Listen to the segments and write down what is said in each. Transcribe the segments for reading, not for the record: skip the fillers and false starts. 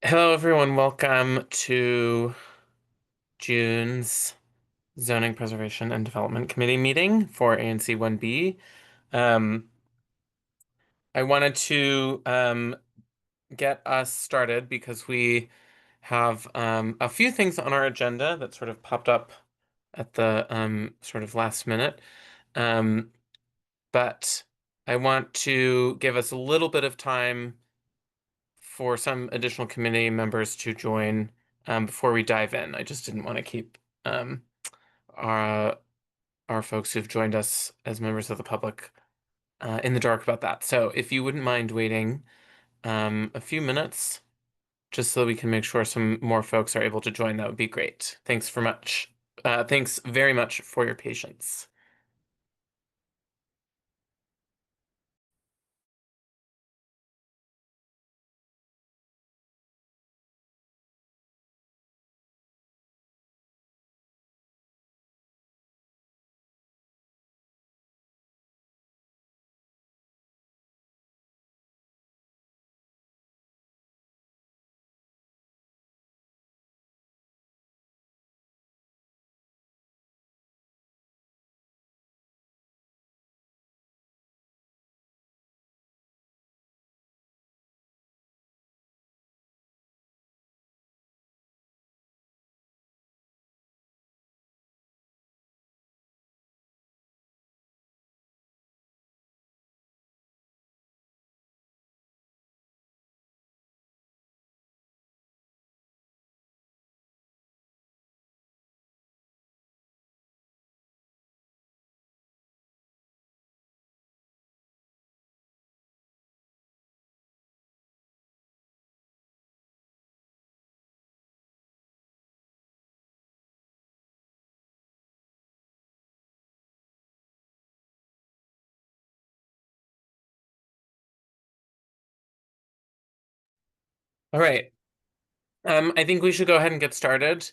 Hello, everyone. Welcome to June's Zoning Preservation and Development Committee meeting for ANC1B. Um, I wanted to get us started because we have a few things on our agenda that sort of popped up at the sort of last minute. Um, but I want to give us a little bit of time for some additional committee members to join before we dive in. I just didn't want to keep um, our our folks who've joined us as members of the public in the dark about that. So if you wouldn't mind waiting a few minutes just so we can make sure some more folks are able to join, that would be great. Thanks for much. Thanks very much for your patience. All right. I think we should go ahead and get started.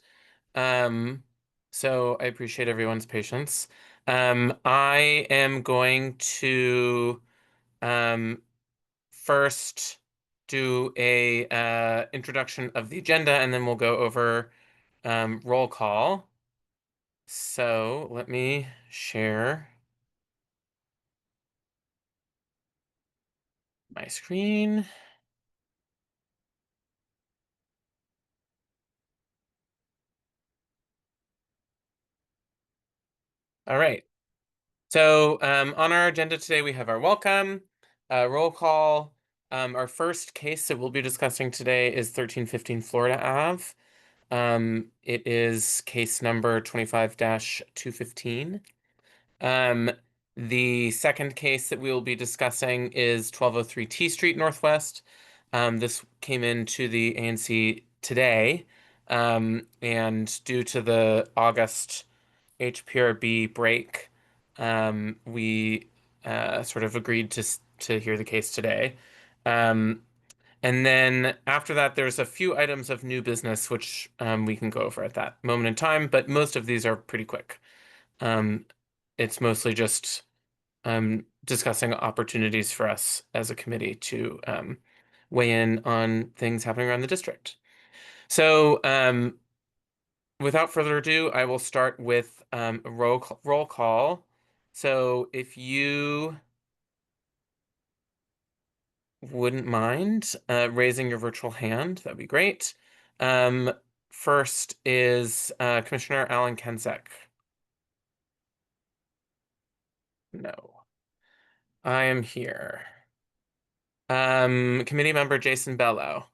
Um, so I appreciate everyone's patience. I am going to um, first do a introduction of the agenda, and then we'll go over roll call. So let me share my screen. All right. So on our agenda today, we have our welcome, roll call. Our first case that we'll be discussing today is 1315 Florida Ave. It is case number 25-215. Um, the second case that we will be discussing is 1203 T Street Northwest. This came into the ANC today, and due to the August HPRB break, we sort of agreed to hear the case today. Um, and then after that, there's a few items of new business which we can go over at that moment in time, but most of these are pretty quick. Um, it's mostly just discussing opportunities for us as a committee to weigh in on things happening around the district. So without further ado, I will start with a roll call. So if you wouldn't mind raising your virtual hand, that'd be great. Um, First is Commissioner Alan Kenzek. No, I am here. Committee member Jason Bello.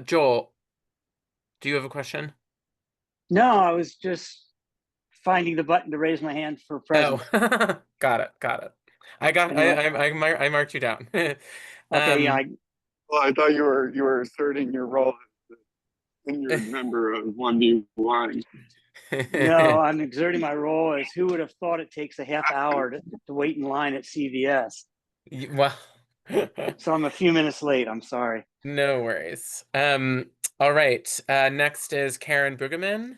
Joel, do you have a question? No, I was just finding the button to raise my hand for Oh, present. got it, got it. I got Anyway, I marked you down. okay, Um, Well, I thought you were asserting your role as a tenured member of 1B1. no, I'm exerting my role as who would have thought it takes a half hour to wait in line at CVS. well, So I'm a few minutes late. I'm sorry. no worries. All right. Next is Karen Brueggemann,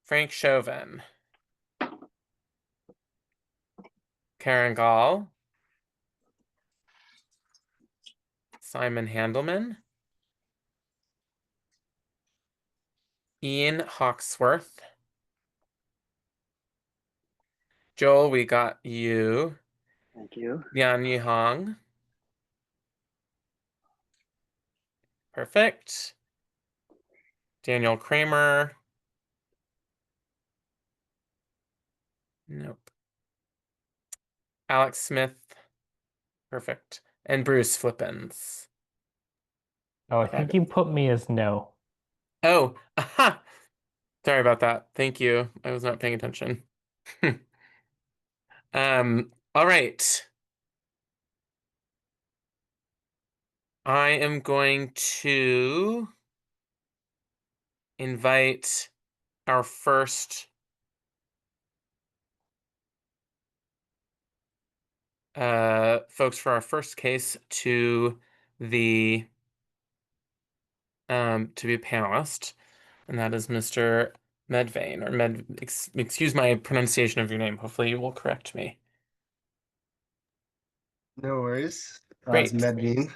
Frank Chauvin, Karen Gall, Simon Handelman. Ian Hawksworth. Joel, we got you. Thank you. Yan Yi Hong. Perfect. Daniel Kramer. Nope. Alex Smith. Perfect. And Bruce Flippins. Oh, I think you put me as no. Oh, aha! Sorry about that. Thank you. I was not paying attention. All right. I am going to invite our first folks for our first case to the to be a panelist, and that is Mr. Medvane, or excuse my pronunciation of your name. Hopefully you will correct me. No worries. It's Great. Medvine.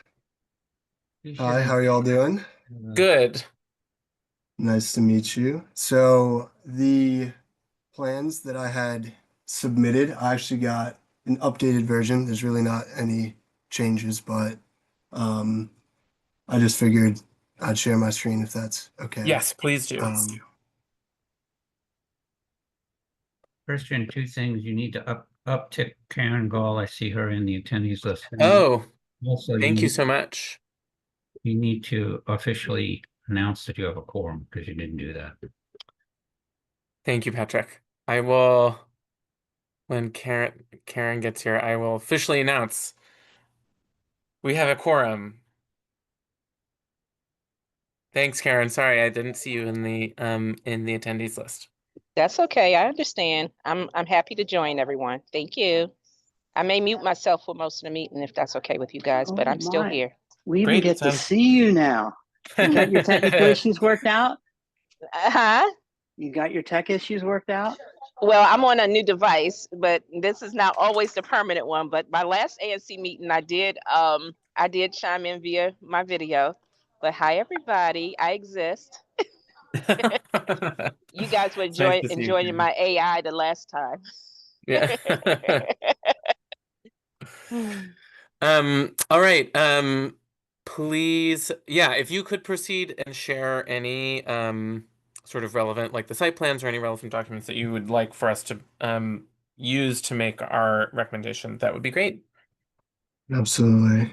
Hi, how are y'all doing? Good. Nice to meet you. So the plans that I had submitted, I actually got an updated version. There's really not any changes, but I just figured I'd share my screen if that's okay. Yes, please do. Christian, two things. You need to uptick Karen Gall. I see her in the attendees list. Oh, Also, thank you so much. you need to officially announce that you have a quorum because you didn't do that. Thank you, Patrick. I will, when Karen gets here, I will officially announce we have a quorum. Thanks, Karen. Sorry, I didn't see you in the attendees list. That's okay. I understand. I'm happy to join everyone. Thank you. I may mute myself for most of the meeting if that's okay with you guys, but Oh, I'm still my. here. We even Great, get to sounds- see you now. You got your tech issues worked out? Uh-huh. You got your tech issues worked out? Well, I'm on a new device, but this is not always the permanent one. But my last ANC meeting, I did chime in via my video. But hi everybody, I exist. You guys were It's nice to see you, enjoying Karen. my AI the last time. Yeah. All right. Please, yeah, if you could proceed and share any sort of relevant, like the site plans or any relevant documents that you would like for us to use to make our recommendation, that would be great. Absolutely.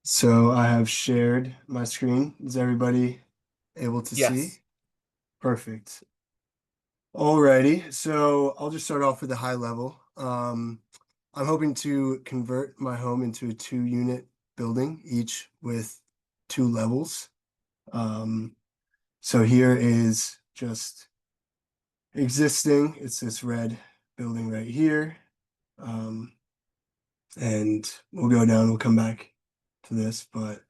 So I have shared my screen. Is everybody able to Yes. see? Perfect. Alrighty, so I'll just start off with a high level. I'm hoping to convert my home into a 2-unit building, each with 2 levels. So here is just existing. It's this red building right here. And we'll go down, we'll come back to this, but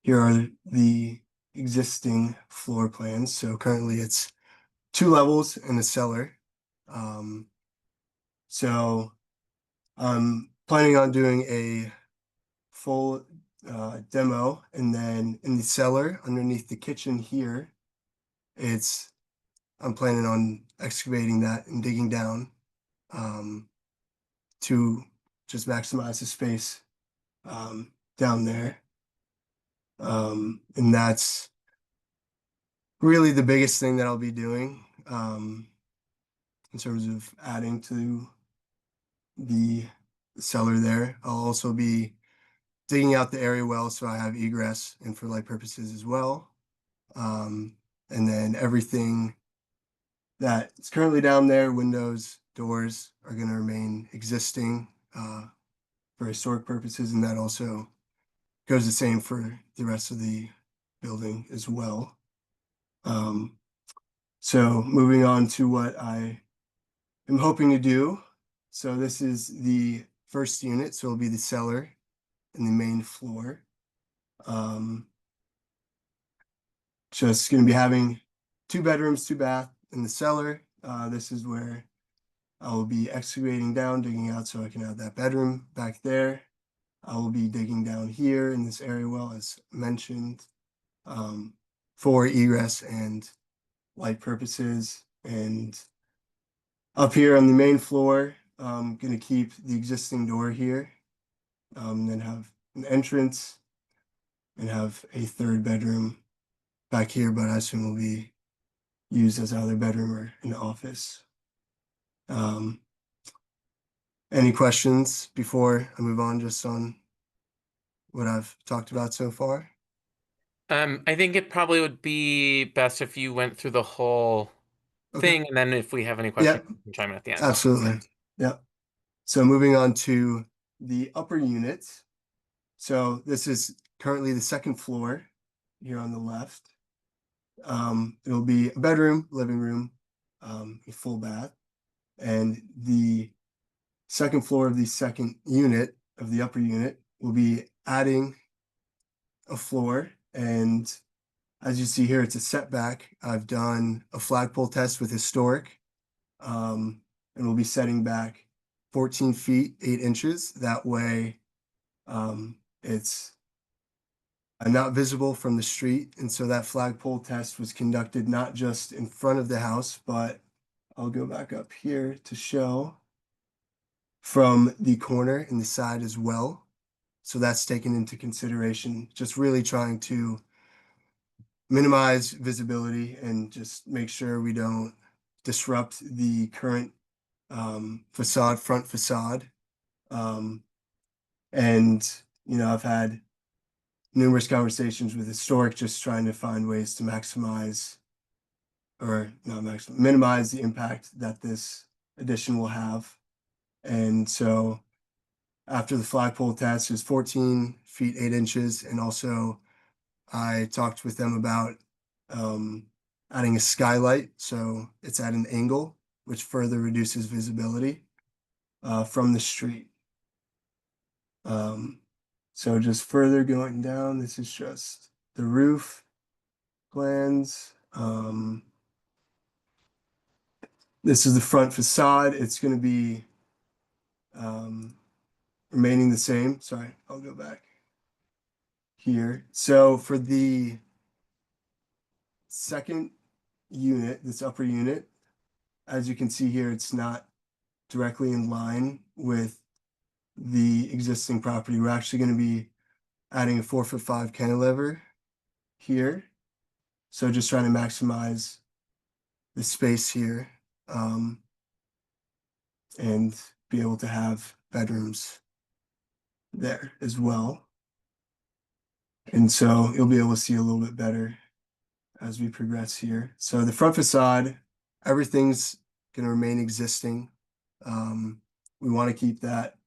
here are the existing floor plans. So currently it's 2 levels and a cellar. So I'm planning on doing a full demo, and then in the cellar underneath the kitchen here, I'm planning on excavating that and digging down to just maximize the space down there. And that's really the biggest thing that I'll be doing in terms of adding to the cellar there. I'll also be digging out the area well so I have egress and for light purposes as well. And then everything that's currently down there, windows, doors, are going to remain existing for historic purposes, and that also goes the same for the rest of the building as well. So moving on to what I am hoping to do. So this is the first unit, so it'll be the cellar and the main floor. Just going to be having 2 bedrooms, 2 bath in the cellar. This is where I will be excavating down, digging out so I can have that bedroom back there. I will be digging down here in this area well, as mentioned, for egress and light purposes. And up here on the main floor, I'm gonna keep the existing door here, then have an entrance and have a third bedroom back here, but I assume will be used as either bedroom or an office. Any questions before I move on just on what I've talked about so far? I think it probably would be best if you went through the whole Okay. thing, and then if we have any questions, Yep. you can chime in at the end. Absolutely. Yep. So moving on to the upper unit. So this is currently the second floor here on the left. It'll be a bedroom, living room, a full bath, and the second floor of the second unit of the upper unit will be adding a floor. And as you see here, it's a setback. I've done a flagpole test with historic, and we'll be setting back 14 feet, 8 inches. That way, it's not visible from the street. And so that flagpole test was conducted not just in front of the house, but I'll go back up here to show from the corner and the side as well. So that's taken into consideration, just really trying to minimize visibility and just make sure we don't disrupt the current facade, front facade. And, you know, I've had numerous conversations with historic, just trying to find ways to maximize or not maximize, minimize the impact that this addition will have. And so after the flagpole test is 14 feet, 8 inches. And also I talked with them about adding a skylight. So it's at an angle, which further reduces visibility from the street. So just further going down, this is just the roof plans. This is the front facade. It's going to be remaining the same. Sorry, I'll go back here. So for the second unit, this upper unit, as you can see here, it's not directly in line with the existing property. We're actually going to be adding a 4'5" cantilever here. So just trying to maximize the space here and be able to have bedrooms there as well. And so you'll be able to see a little bit better as we progress here. So the front facade, everything's going to remain existing. We want to keep that,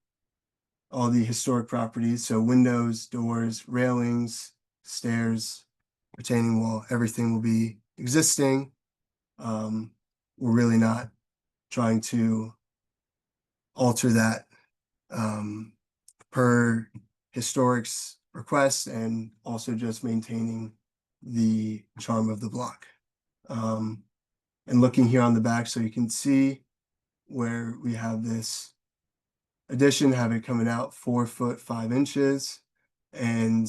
all the historic properties. So windows, doors, railings, stairs, retaining wall, everything will be existing. We're really not trying to alter that per historic's request, and also just maintaining the charm of the block. And looking here on the back, so you can see where we have this addition, have it coming out 4 foot 5 inches. And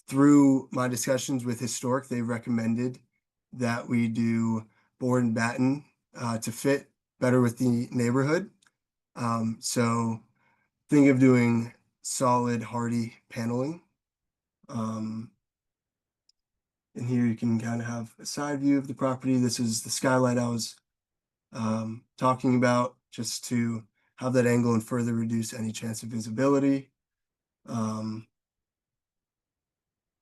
through my discussions with historic, they recommended that we do board and batten to fit better with the neighborhood. So think of doing solid, hardy paneling. And here you can kind of have a side view of the property. This is the skylight I was talking about, just to have that angle and further reduce any chance of visibility. And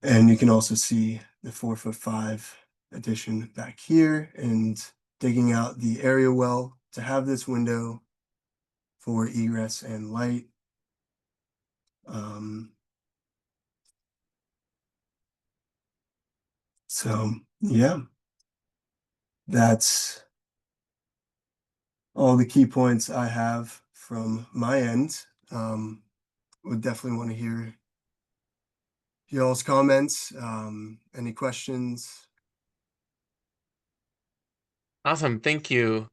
you can also see the 4'5" addition back here, and digging out the area well to have this window for egress and light. So yeah, that's all the key points I have from my end. Would definitely want to hear y'all's comments. Any questions? Awesome, thank you.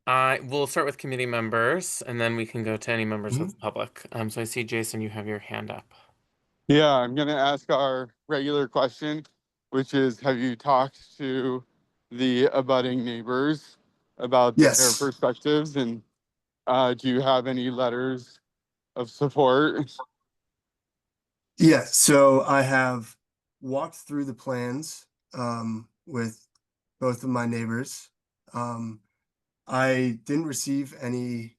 I will start with committee members, and then we can go to any members of Mhm. the public. So I see, Jason, you have your hand up. Yeah, I'm gonna ask our regular question, which is, have you talked to the abutting neighbors about their Yes. perspectives, and do you have any letters of support? Yeah, so I have walked through the plans with both of my neighbors. I didn't receive any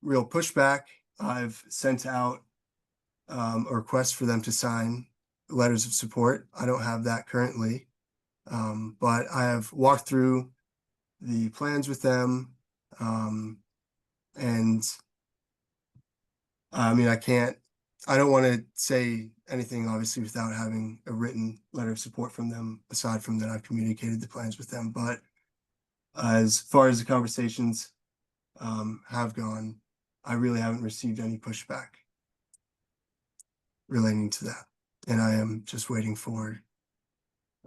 real pushback. I've sent out a request for them to sign letters of support. I don't have that currently, but I have walked through the plans with them, and I mean, I don't want to say anything obviously without having a written letter of support from them, aside from that I've communicated the plans with them. But as far as the conversations have gone, I really haven't received any pushback relating to that. And I am just waiting for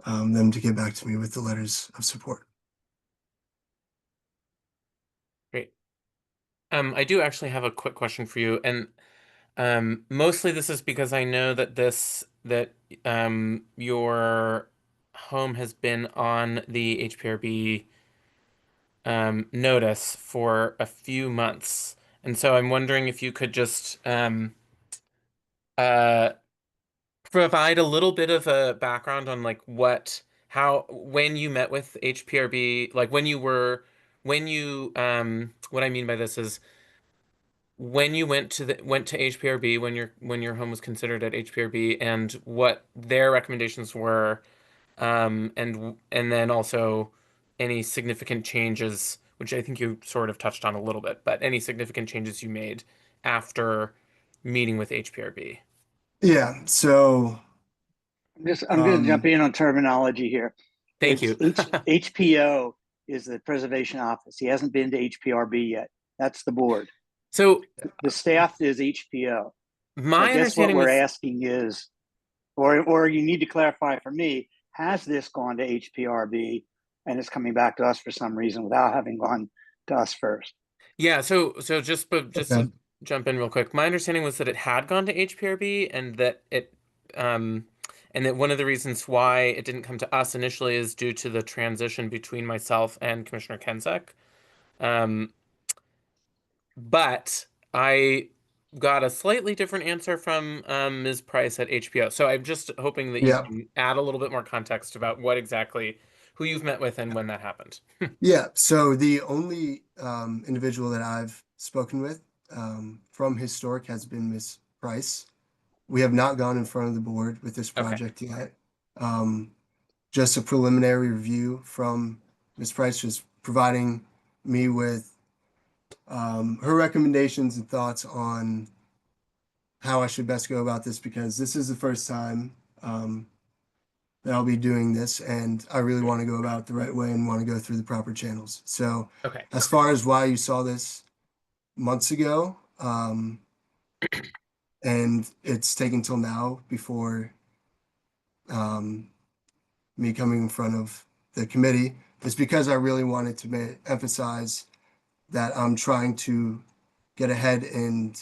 them to get back to me with the letters of support. Great. I do actually have a quick question for you, and mostly this is because I know that your home has been on the HPRB notice for a few months, and so I'm wondering if you could just uh provide a little bit of a background on like when you met with HPRB, like what I mean by this is when you went to HPRB when your home was considered at HPRB and what their recommendations were, and then also any significant changes, which I think you sort of touched on a little bit, but any significant changes you made after meeting with HPRB. Yeah, so I'm going to jump in on terminology here. Thank you. HPO is the preservation office. He hasn't been to HPRB yet. That's the board. So The staff is HPO. my I guess what understanding we're was, asking is, or you need to clarify for me, has this gone to HPRB and it's coming back to us for some reason without having gone to us first? yeah, so just okay. to jump in real quick, my understanding was that it had gone to HPRB um and that one of the reasons why it didn't come to us initially is due to the transition between myself and Commissioner Kenzek. Um, but I got a slightly different answer from Ms. Price at HPO. So I'm just hoping that you Yeah. can add a little bit more context about who you've met with and when that happened. Yeah, so the only individual that I've spoken with from Historic has been Miss Price. We have not gone in front of the board with this Okay. project yet. Just a preliminary review from Miss Price, just providing me with her recommendations and thoughts on how I should best go about this, because this is the first time that I'll be doing this, and I really want to go about it the right way and want to go through the proper channels. So Okay. as far as why you saw this months ago, and it's taken till now before me coming in front of the committee, is because I really wanted to emphasize that I'm trying to get ahead and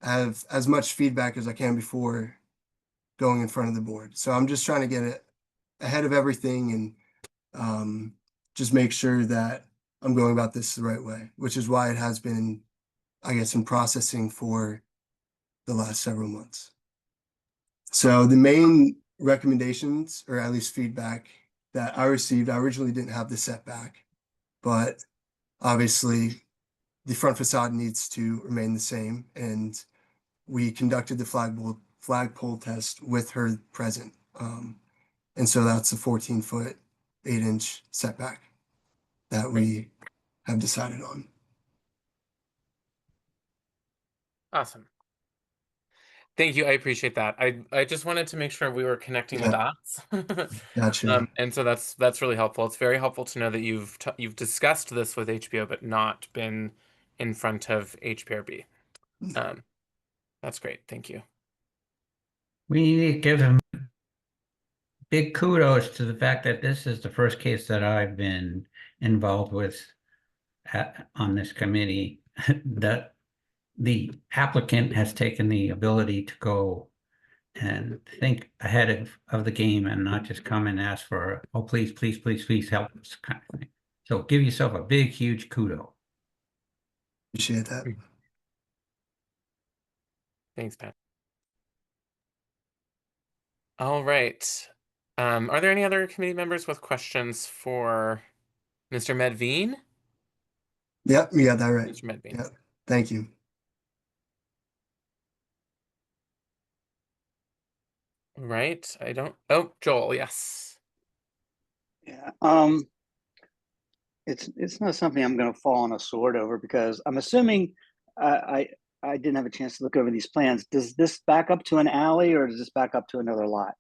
have as much feedback as I can before going in front of the board. So I'm just trying to get it ahead of everything and just make sure that I'm going about this the right way, which is why it has been, I guess, in processing for the last several months. So the main recommendations, or at least feedback that I received, I originally didn't have the setback, but obviously the front facade needs to remain the same. And we conducted the flagpole test with her present. And so that's a 14-foot, 8-inch setback that we have decided on. Awesome. Thank you. I appreciate that. I just wanted to make sure we were connecting the Yeah. dots. Gotcha. And so that's really helpful. It's very helpful to know that you've discussed this with HPO but not been in front of HPRB. That's great. Thank you. We need to give him big kudos to the fact that this is the first case that I've been involved with on this committee, that the applicant has taken the ability to go and think ahead of the game and not just come and ask for, oh, please, please, please, please help us kind of thing. So give yourself a big, huge kudo. Appreciate that. Thanks, Pat. All right. Are there any other committee members with questions for Mr. Medveen? Yep, you got that right. Mr. Medveen. Yep. Thank you. Right. I don't. Oh, Joel. Yes. Yeah. It's not something I'm going to fall on a sword over, because I'm assuming I didn't have a chance to look over these plans. Does this back up to an alley, or does this back up to another lot?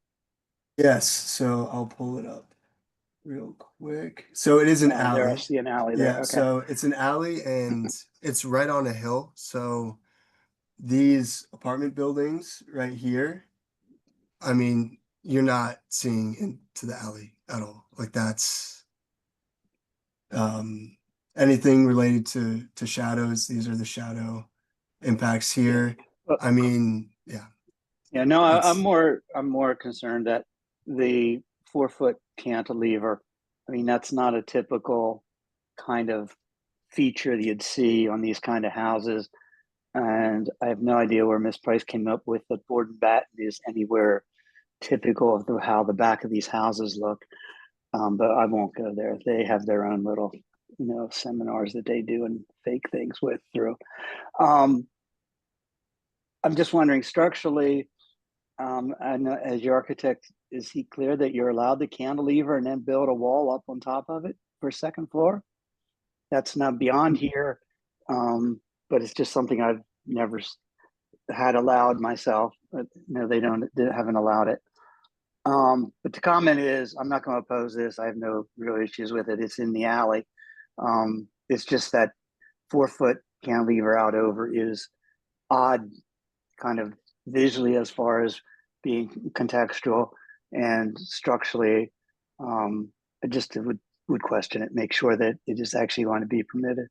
Yes, so I'll pull it up real quick. So it is an There, I alley. see an alley there. Yeah, Okay. so it's an alley and it's right on a hill. So these apartment buildings right here, I mean, you're not seeing into the alley at all. Like that's anything related to shadows. These are the shadow impacts here. But- I mean, yeah. Yeah, no, It's- I'm more concerned that the 4-foot cantilever, I mean, that's not a typical kind of feature that you'd see on these kind of houses. And I have no idea where Miss Price came up with the board and batten is anywhere typical of how the back of these houses look. But I won't go there. They have their own little, seminars that they do and fake things with through. I'm just wondering structurally, and as your architect, is he clear that you're allowed to cantilever and then build a wall up on top of it for second floor? That's not beyond here, but it's just something I've never had allowed myself. But they haven't allowed it. But the comment is, I'm not going to oppose this. I have no real issues with it. It's in the alley. It's just that 4-foot cantilever out over is odd, kind of visually, as far as being contextual and structurally. I just would question it, make sure that it is actually going to be permitted.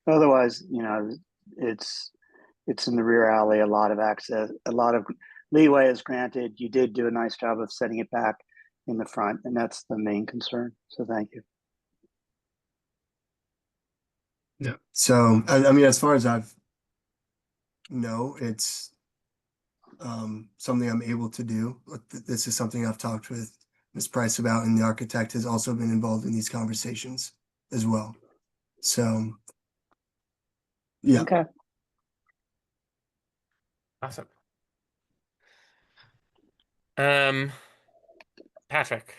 Otherwise, it's in the rear alley. A lot of access, a lot of leeway is granted. You did do a nice job of setting it back in the front, and that's the main concern. So thank you. Yeah. So I mean, as far as it's something I'm able to do. This is something I've talked with Ms. Price about, and the architect has also been involved in these conversations as well. So yeah. Okay. Awesome. Patrick.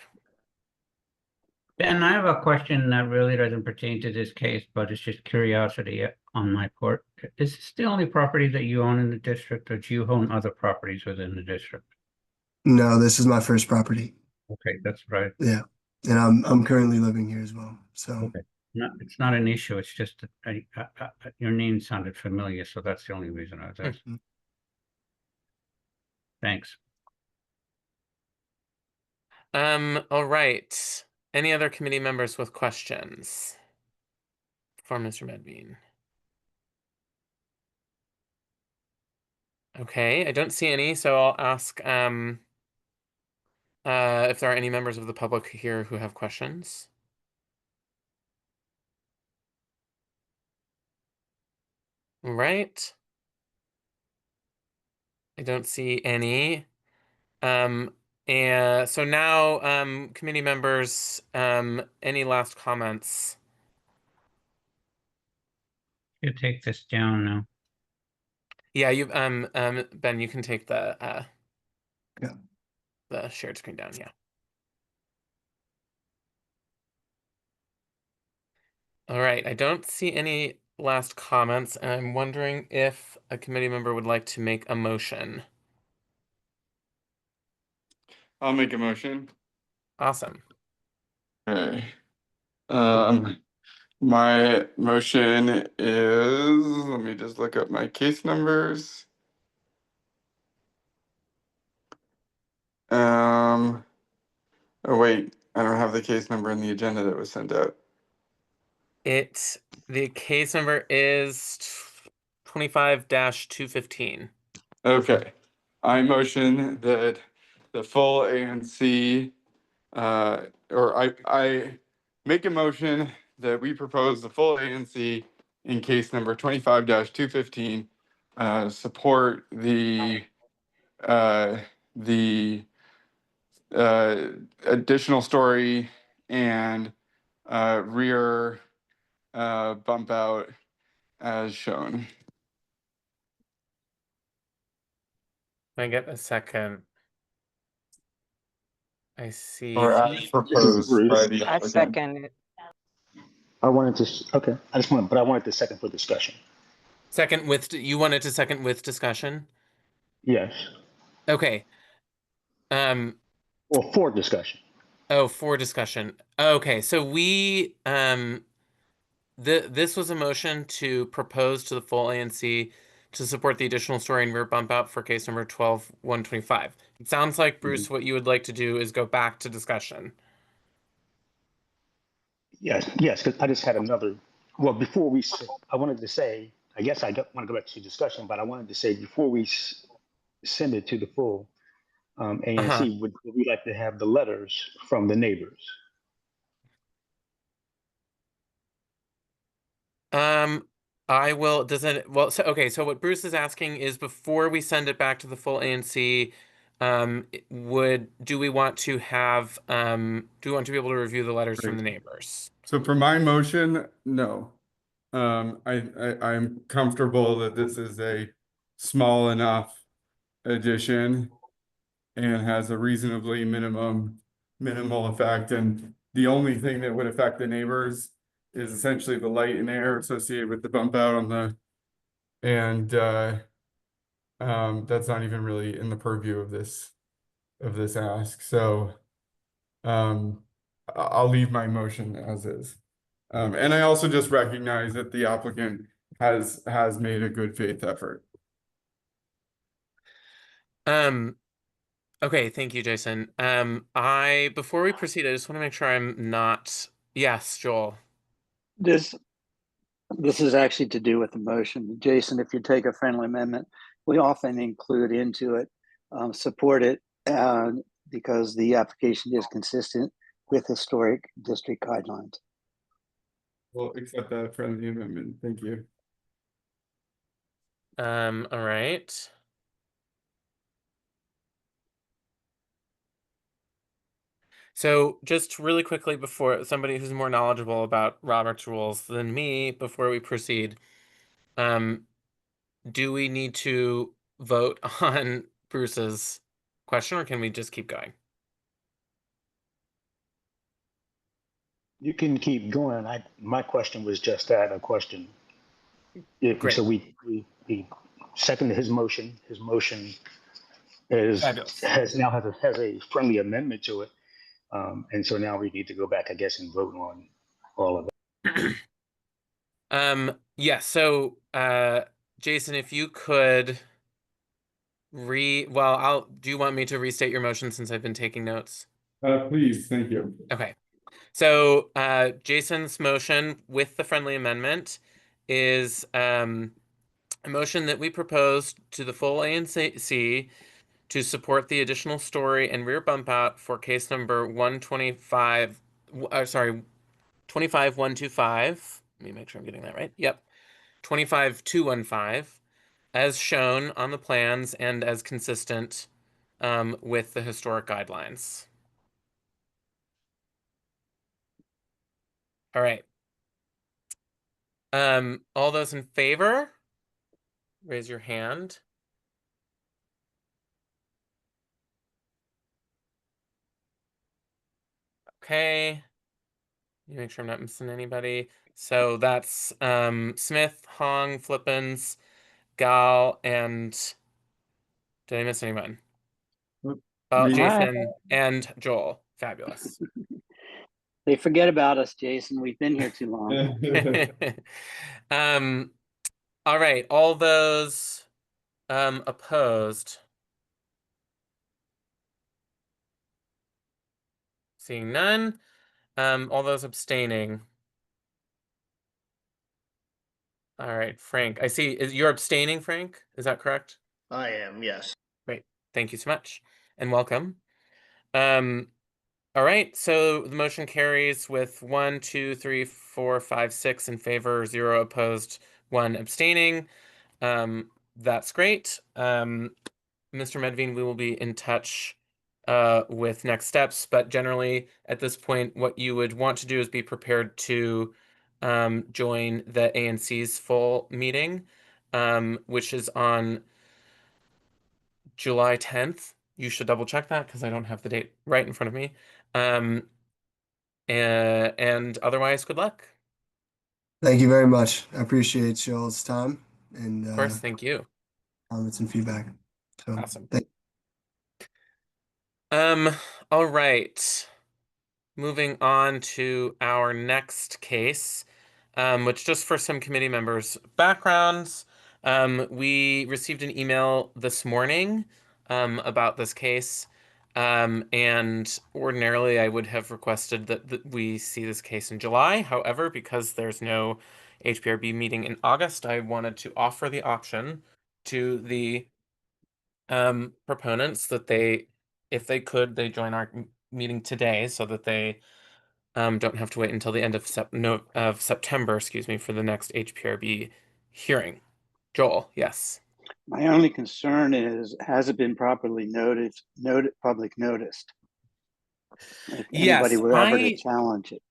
Ben, I have a question that really doesn't pertain to this case, but it's just curiosity on my part. Is this the only property that you own in the district, or do you own other properties within the district? No, this is my first property. Okay, that's right. Yeah. And I'm currently living here as well. So Okay. It's not an issue. It's just that your name sounded familiar, so that's the only reason I was asking. Thanks. All right. Any other committee members with questions for Mr. Medveen? Okay, I don't see any, so I'll ask if there are any members of the public here who have questions. All right. I don't see any. And so now, committee members, any last comments? You take this down now. Yeah, you Ben, you can take the yeah. the shared screen down, yeah. All right, I don't see any last comments, and I'm wondering if a committee member would like to make a motion. I'll make a motion. Awesome. Okay. My motion is, let me just look up my case numbers. Oh, wait, I don't have the case number in the agenda that was sent out. The case number is 25-215. Okay. I motion that the full ANC, or I make a motion that we propose the full ANC in case number 25-215, support the additional story and rear bump out as shown. Can I get a second? I see. Or as proposed by Bruce. the I applicant. second it. I wanted to, okay, but I wanted to second for discussion. Second with, you wanted to second with discussion? Yes, Okay. or for discussion. Oh, for discussion. Okay, so this was a motion to propose to the full ANC to support the additional story and rear bump out for case number 12-125. It sounds like, Bruce, what you would like to do is go back to discussion. Yes, because I just had another, well, I wanted to say, I guess want to go back to discussion, but I wanted to say before we send it to the full Uh-huh. ANC, would we like to have the letters from the neighbors? I will, well, so, okay, so what Bruce is asking is before we send it back to the full ANC, do we want to be able to review the letters from the neighbors? So for my motion, no. I'm comfortable that this is a small enough addition and has a reasonably minimal effect. And the only thing that would affect the neighbors is essentially the light and air associated with the bump out on the, and that's not even really in the purview of this ask. So I'll leave my motion as is. And I also just recognize that the applicant has made a good faith effort. Okay, thank you, Jason. Before we proceed, I just want to make sure I'm not, yes, Joel. This is actually to do with the motion. Jason, if you take a friendly amendment, we often include into it, support it, because the application is consistent with historic district guidelines. We'll accept that friendly amendment. Thank you. All right. So just really quickly before somebody who's more knowledgeable about Robert's rules than me, before we proceed, do we need to vote on Bruce's question or can we just keep going? You can keep going. My question was just that, a question. Great. So we seconded his motion. His motion Fabulous. has a friendly amendment to it. And so now we need to go back, I guess, and vote on all of it. Yeah, so Jason, if you could do you want me to restate your motion since I've been taking notes? Please, thank you. Okay. So Jason's motion with the friendly amendment is a motion that we propose to the full ANC to support the additional story and rear bump out for case number 125, 25125. Let me make sure I'm getting that right. Yep. 25215, as shown on the plans and as consistent with the historic guidelines. All right. All those in favor, raise your hand. Okay. Let me make sure I'm not missing anybody. So that's Smith, Hong, Flippins, Gal, and did I miss anyone? Oh, Me. Jason and Joel. Fabulous. They forget about us, Jason. We've been here too long. All right, all those opposed. Seeing none. All those abstaining. All right, Frank. I see. You're abstaining, Frank? Is that correct? I am, yes. Great. Thank you so much, and welcome. All right. So the motion carries with 1, 2, 3, 4, 5, 6 in favor, 0 opposed, 1 abstaining. That's great. Mr. Medvine, we will be in touch with next steps, but generally at this point, what you would want to do is be prepared to join the ANC's full meeting, which is on July 10th. You should double check that because I don't have the date right in front of me. And otherwise, good luck. Thank you very much. I appreciate y'all's time and Of course, thank you. comments and feedback. So Awesome. thank All right. Moving on to our next case, which just for some committee members' backgrounds, we received an email this morning about this case. And ordinarily I would have requested that we see this case in July. However, because there's no HPRB meeting in August, I wanted to offer the option to the proponents that if they could, they join our meeting today so that they don't have to wait until the end of September, excuse me, for the next HPRB hearing. Joel, yes. My only concern is, has it been properly public noticed? If anybody Yes, were ever to challenge it.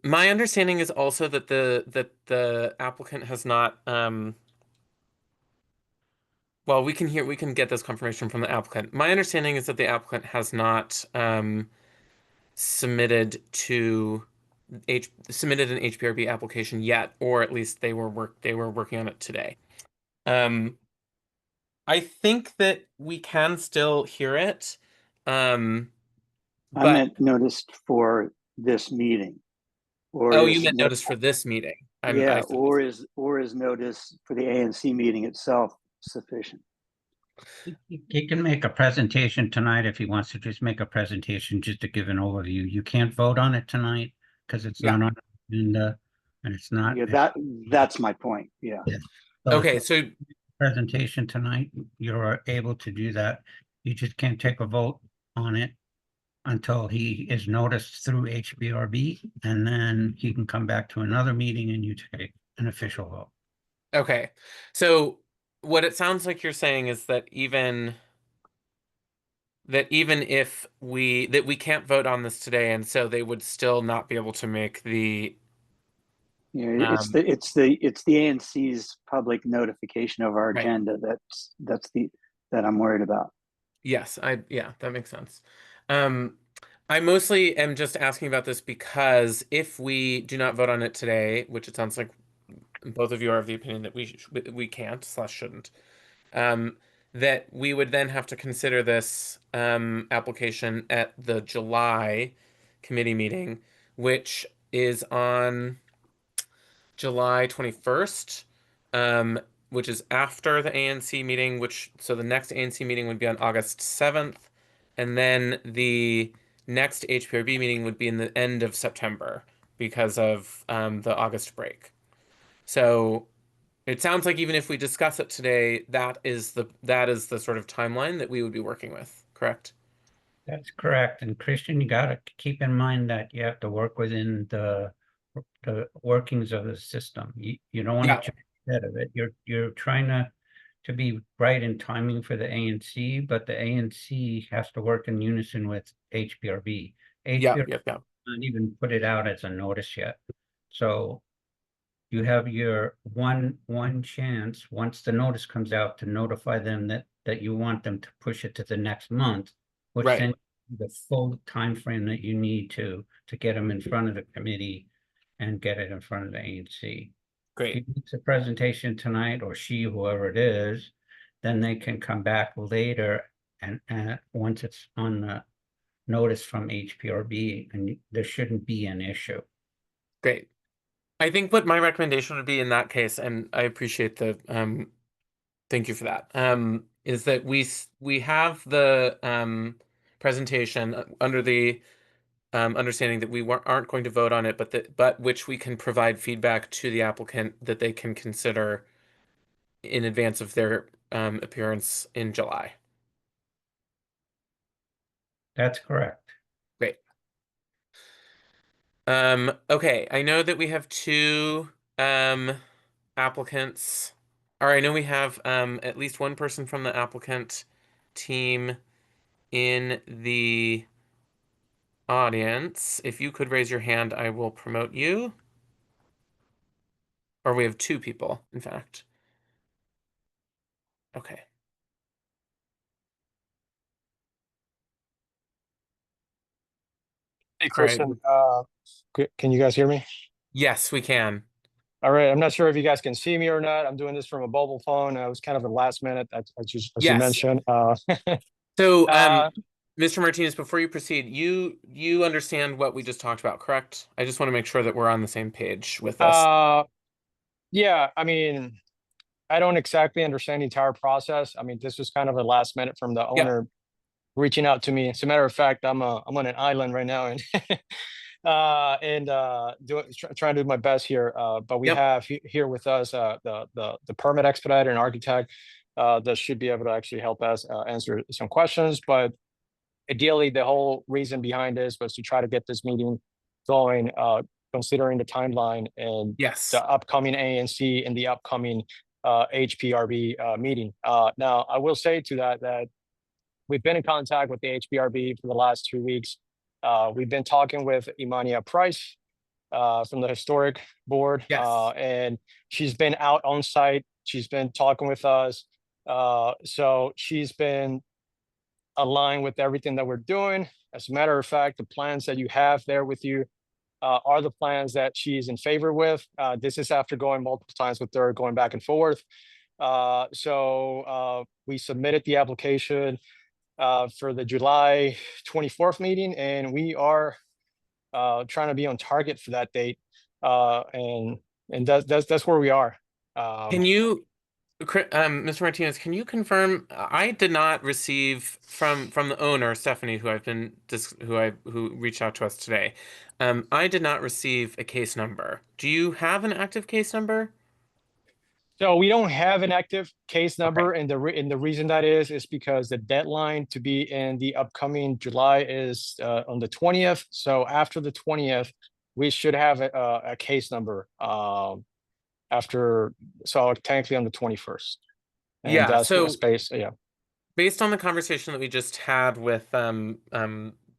my understanding is also that the applicant has not well, we can get this confirmation from the applicant. My understanding is that the applicant has not submitted an HPRB application yet, or at least they were working on it today. I think that we can still hear it. I But meant noticed for this meeting. Or oh, is you meant notice for this meeting. yeah, or is notice for the ANC meeting itself sufficient? He can make a presentation tonight if he wants to just make a presentation just to give an overview. You can't vote on it tonight because it's Yeah. not on the agenda and it's not. Yeah, that's my point. Yeah. Yes. So Okay, if so you presentation tonight, you're able to do that. You just can't take a vote on it until he is noticed through HBRB, and then he can come back to another meeting and you take an official vote. okay. So what it sounds like you're saying is that even if we can't vote on this today, and so they would still not be able to make the Yeah, it's the ANC's public notification of our right. agenda that I'm worried about. Yes, yeah, that makes sense. I mostly am just asking about this because if we do not vote on it today, which it sounds like both of you are of the opinion that we can't / shouldn't, that we would then have to consider this application at the July committee meeting, which is on July 21st, which is after the ANC meeting, so the next ANC meeting would be on August 7th, and then the next HPRB meeting would be in the end of September because of the August break. So it sounds like even if we discuss it today, that is the sort of timeline that we would be working with, correct? That's correct. And Christian, you gotta keep in mind that you have to work within the workings of the system. You don't want to Yeah. jump ahead of it. You're trying to be right in timing for the ANC, but the ANC has to work in unison with HPRB. Yeah. HPRB not even put it out as a notice yet. So you have your one chance, once the notice comes out, to notify them that you want them to push it to the next month, which Right. then the full time frame that you need to get them in front of the committee and get it in front of the ANC. If he Great. makes a presentation tonight, or she, whoever it is, then they can come back later and once it's on the notice from HPRB, and there shouldn't be an issue. Great. I think what my recommendation would be in that case, and I appreciate the thank you for that, is that we have the presentation under the understanding that we aren't going to vote on it, but which we can provide feedback to the applicant that they can consider in advance of their appearance in July. That's correct. Great. Okay, I know that we have two applicants, or I know we have at least one person from the applicant team in the audience. If you could raise your hand, I will promote you. Or we have two people, in fact. Okay. Hey, All right. Kristen, can you guys hear me? Yes, we can. All right, I'm not sure if you guys can see me or not. I'm doing this from a mobile phone. I was kind of a last minute, as you Yes. mentioned. So, uh, Mr. Martinez, before you proceed, you understand what we just talked about, correct? I just want to make sure that we're on the same page with this. yeah, I mean, I don't exactly understand the entire process. I mean, this was kind of a last minute from the Yeah. owner reaching out to me. As a matter of fact, I'm on an island right now and trying to do my best here. But we Yep. have here with us the permit expediter and architect that should be able to actually help us answer some questions. But ideally, the whole reason behind this was to try to get this meeting going, considering the timeline and Yes. the upcoming ANC and the upcoming HPRB meeting. Now, I will say to that we've been in contact with the HPRB for the last 2 weeks. We've been talking with Imania Price from the historic board, Yes. and she's been out on site. She's been talking with us. So she's been aligned with everything that we're doing. As a matter of fact, the plans that you have there with you are the plans that she's in favor with. This is after going multiple times with her, going back and forth. So we submitted the application for the July 24th meeting, and we are trying to be on target for that date. And that's where we are. Can you, Mr. Martinez, can you confirm? I did not receive from the owner, Stephanie, who reached out to us today. I did not receive a case number. Do you have an active case number? So we don't have an active case Okay. number, and the reason that is because the deadline to be in the upcoming July is on the 20th. So after the 20th, we should have a case number after, so technically on the 21st. And Yeah. that's So space. Yeah. based on the conversation that we just had with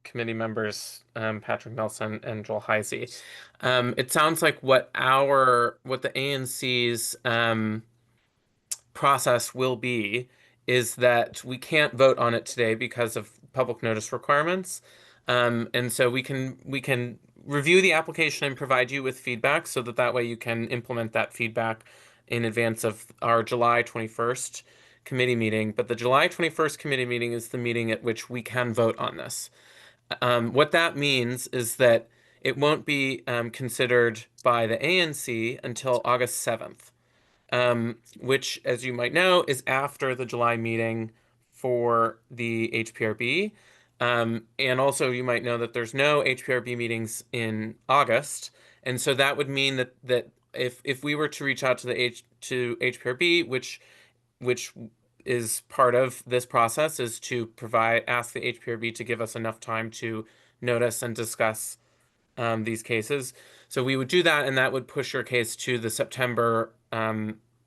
committee members Patrick Nelson and Joel Heisey, it sounds like what the ANC's process will be is that we can't vote on it today because of public notice requirements. And so we can review the application and provide you with feedback so that way you can implement that feedback in advance of our July 21st committee meeting. But the July 21st committee meeting is the meeting at which we can vote on this. What that means is that it won't be considered by the ANC until August 7th. Which, as you might know, is after the July meeting for the HPRB. And also, you might know that there's no HPRB meetings in August, and so that would mean that if we were to reach out to HPRB, which is part of this process, is to ask the HPRB to give us enough time to notice and discuss these cases. So we would do that, and that would push your case to the September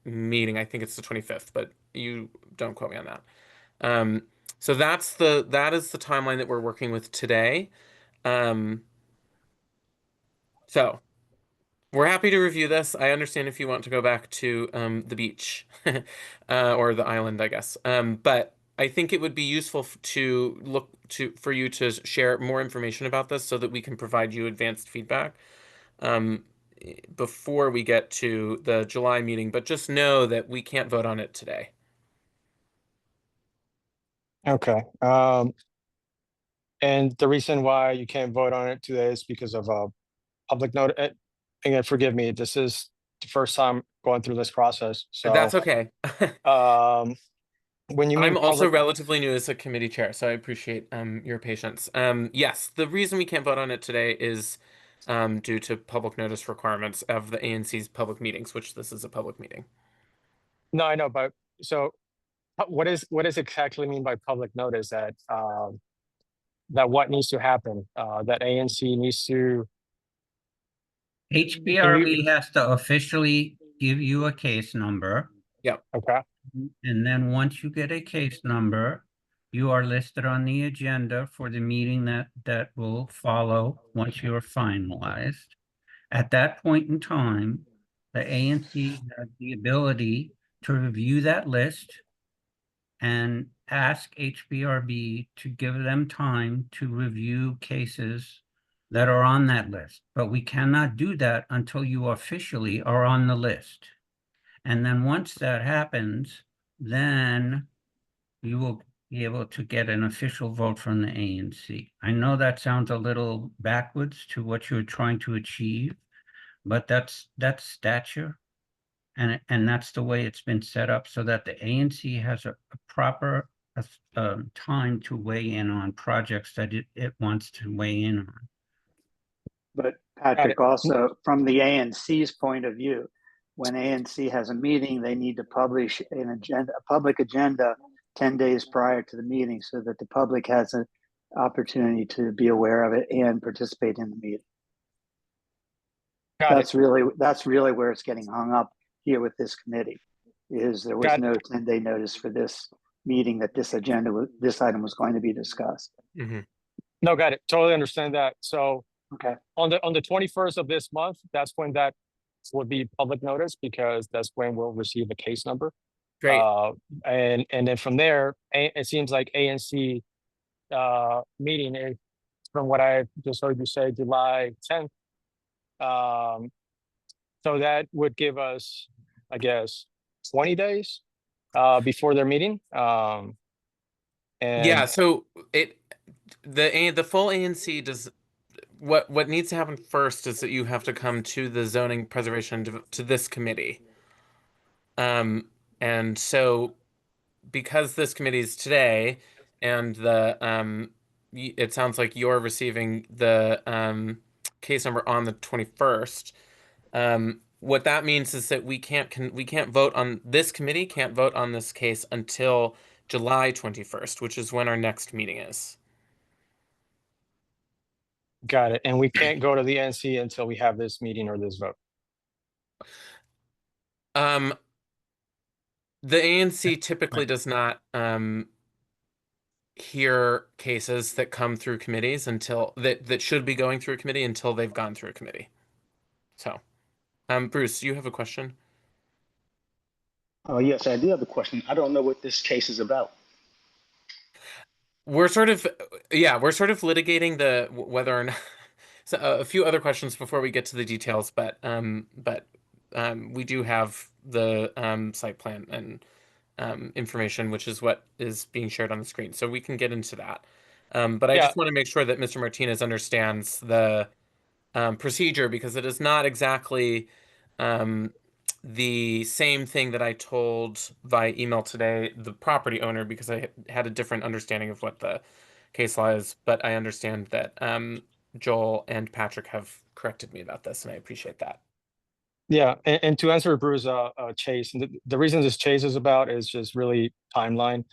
meeting. I think it's the 25th, but you don't quote me on that. So that is the timeline that we're working with today. So we're happy to review this. I understand if you want to go back to the beach or the island, I guess. But I think it would be useful for you to share more information about this so that we can provide you advanced feedback before we get to the July meeting. But just know that we can't vote on it today. Okay. And the reason why you can't vote on it today is because of public notice. Again, forgive me, this is the first time going through this process. So That's okay. um when you mean I'm also public, relatively new as a committee chair, so I appreciate your patience. Yes, the reason we can't vote on it today is due to public notice requirements of the ANC's public meetings, which this is a public meeting. no, I know, but so what does exactly mean by public notice that what needs to happen? That ANC needs to, HBRB has to officially give you a case number. okay, And then once you get a case number, you are listed on the agenda for the meeting that will follow once you're finalized. At that point in time, the ANC has the ability to review that list and ask HBRB to give them time to review cases that are on that list. But we cannot do that until you officially are on the list. And then once that happens, then you will be able to get an official vote from the ANC. I know that sounds a little backwards to what you're trying to achieve, but that's stature. And that's the way it's been set up so that the ANC has a proper time to weigh in on projects that it wants to weigh in on. But Patrick, also from the ANC's point of view, when ANC has a meeting, they need to publish a public agenda 10 days prior to the meeting so that the public has an opportunity to be aware of it and participate in the meeting. That's really where it's getting hung up here with this committee, is there was no 10-day notice for this meeting that this item was going to be discussed. Mm-hmm. No, got it. Totally understand that. So okay, on the 21st of this month, that's when that would be public notice, because that's when we'll receive a case number. Great. And then from there, it seems like ANC meeting is, from what I just heard you say, July 10th. So that would give us, I guess, 20 days before their meeting. And yeah, so the full ANC does what needs to happen first is that you have to come to the zoning preservation to this committee. And so because this committee is today and it sounds like you're receiving the case number on the 21st. What that means is that we can't vote on this committee, can't vote on this case until July 21st, which is when our next meeting is. got it. And we can't go to the NC until we have this meeting or this vote. The ANC typically does not hear cases that come through committees until that should be going through a committee until they've gone through a committee. So, Bruce, you have a question? Oh, yes, I do have a question. I don't know what this case is about. We're sort of litigating whether or not so, a few other questions before we get to the details, but we do have the site plan and information, which is what is being shared on the screen, so we can get into that. But I just want to make sure that Mr. Martinez understands the procedure, because it is not exactly the same thing that I told via email today the property owner, because I had a different understanding of what the case law is. But I understand that Joel and Patrick have corrected me about this, and I appreciate that. Yeah, and to answer Bruce, Chase, the reason this Chase is about is just really timeline.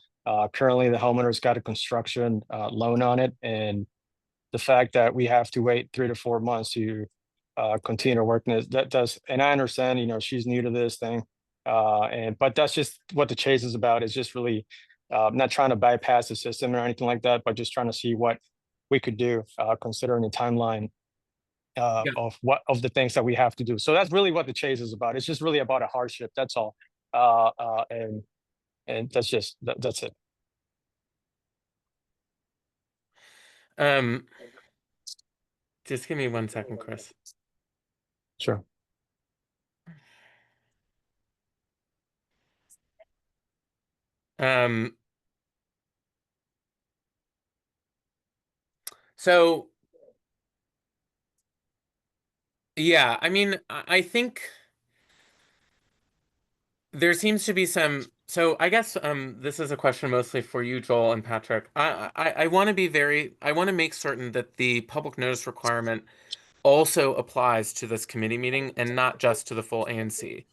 Currently, the homeowner's got a construction loan on it, and the fact that we have to wait 3 to 4 months to continue working that does, and I understand, she's new to this thing, but that's just what the Chase is about. It's just really not trying to bypass the system or anything like that, but just trying to see what we could do considering the timeline of the things that we have to do. So that's really what the Chase is about. It's just really about a hardship. That's all. And that's it. Just give me 1 second, Chris. Sure. So yeah, I mean, I think there seems to be some So I guess this is a question mostly for you, Joel and Patrick. I want to be I want to make certain that the public notice requirement also applies to this committee meeting and not just to the full ANC.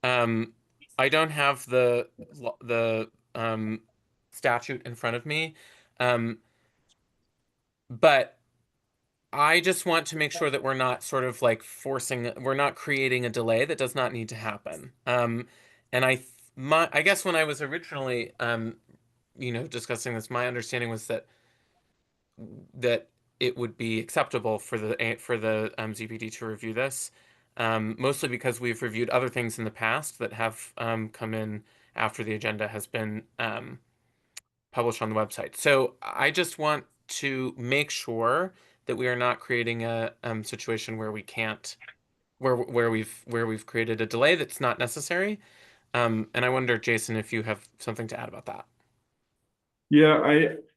I don't have the statute in front of me, but I just want to make sure that we're not sort of like we're not creating a delay that does not need to happen. And I guess when I was originally, discussing this, my understanding was that it would be acceptable for the ZPD to review this, mostly because we've reviewed other things in the past that have come in after the agenda has been published on the website. So I just want to make sure that we are not creating a situation where we can't, where we've created a delay that's not necessary. And I wonder, Jason, if you have something to add about that. Yeah,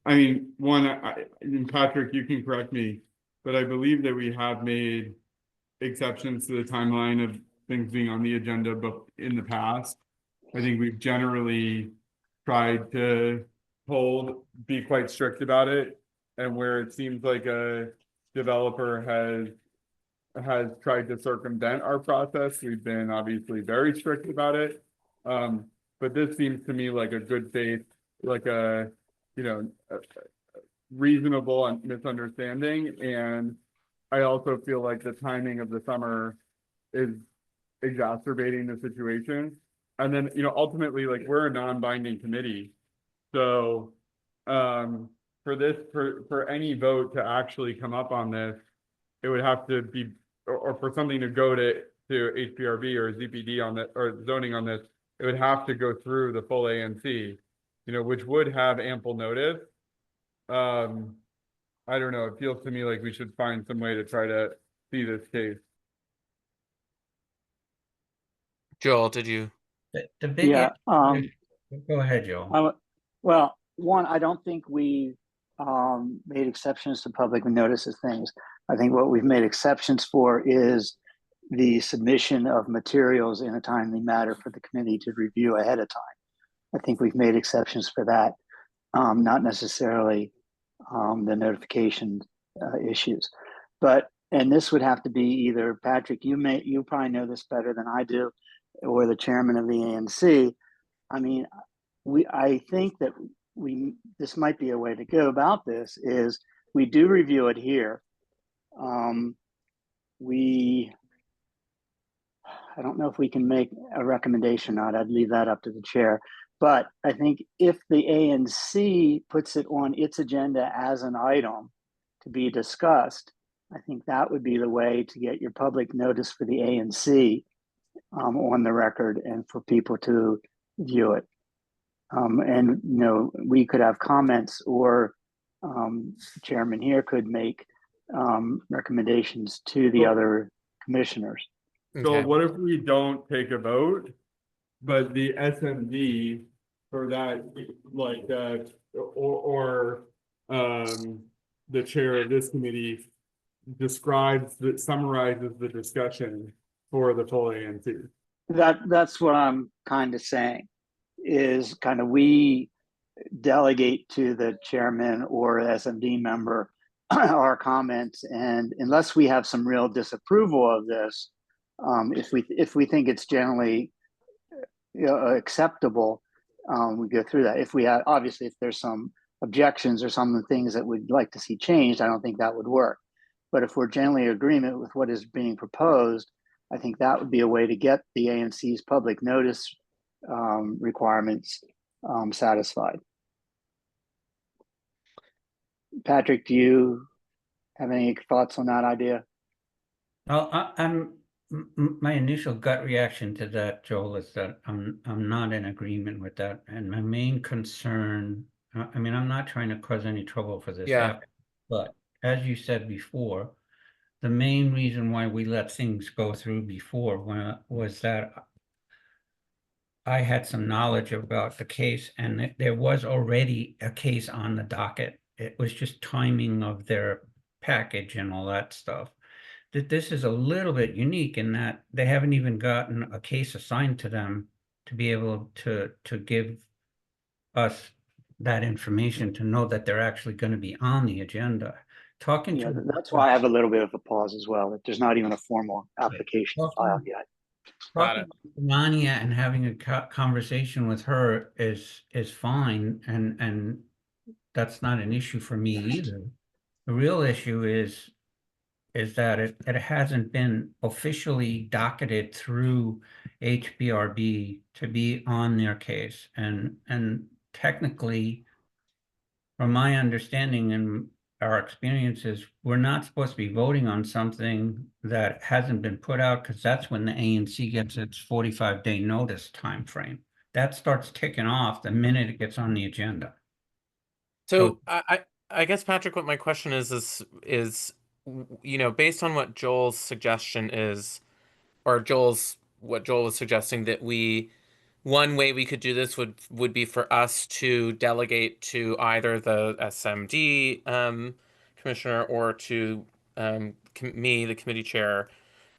I mean, and Patrick, you can correct me, but I believe that we have made exceptions to the timeline of things being on the agenda, but in the past, I think we've generally tried to be quite strict about it. And where it seems like a developer has tried to circumvent our process, we've been obviously very strict about it. But this seems to me like a good faith, like a reasonable misunderstanding. And I also feel like the timing of the summer is exacerbating the situation. And then, ultimately, like, we're a non-binding committee. So for any vote to actually come up on this, it would have to be, or for something to go to HPRB or ZPD on that, or zoning on this, it would have to go through the full ANC, which would have ample notice. I don't know, it feels to me like we should find some way to try to see this case. Joel, did you? The big Yeah, go ahead, Joel. well, one, I don't think we made exceptions to public notices things. I think what we've made exceptions for is the submission of materials in a timely manner for the committee to review ahead of time. I think we've made exceptions for that, not necessarily the notification issues. And this would have to be either, Patrick, you probably know this better than I do, or the chairman of the ANC. I mean, I think that this might be a way to go about this, is we do review it here. I don't know if we can make a recommendation or not. I'd leave that up to the chair. But I think if the ANC puts it on its agenda as an item to be discussed, I think that would be the way to get your public notice for the ANC on the record and for people to view it. And we could have comments, or the chairman here could make recommendations to the other commissioners. So Okay. what if we don't take a vote, but the SMD for that, like, or the chair of this committee summarizes the discussion for the full ANC? That's what I'm kind of saying, is kind of we delegate to the chairman or SMD member our comments, and unless we have some real disapproval of this, if we think it's generally acceptable, we go through that. If we have, obviously, if there's some objections or some of the things that we'd like to see changed, I don't think that would work. But if we're generally in agreement with what is being proposed, I think that would be a way to get the ANC's public notice requirements satisfied. Patrick, do you have any thoughts on that idea? Well, my initial gut reaction to that, Joel, is that I'm not in agreement with that. And my main concern, I mean, I'm not trying to cause any trouble for this app, but as you said before, the main reason why we let things go through before was that I had some knowledge about the case, and there was already a case on the docket. It was just timing of their package and all that stuff. That this is a little bit unique in that they haven't even gotten a case assigned to them to be able to give us that information to know that they're actually going to be on the agenda. Talking Yeah, to that's why I have a little bit of a pause as well. That there's not even a formal application filed yet. Got it. talking to Melania and having a conversation with her is fine, and that's not an issue for me either. The real issue is that it hasn't been officially docketed through HPRB to be on their case. And technically, from my understanding and our experiences, we're not supposed to be voting on something that hasn't been put out, because that's when the ANC gets its 45-day notice time frame. That starts ticking off the minute it gets on the agenda. So I guess, Patrick, what my question is, you know, based on what Joel's suggestion is, or what Joel was suggesting, that one way we could do this would be for us to delegate to either the SMD commissioner, or to me, the committee chair,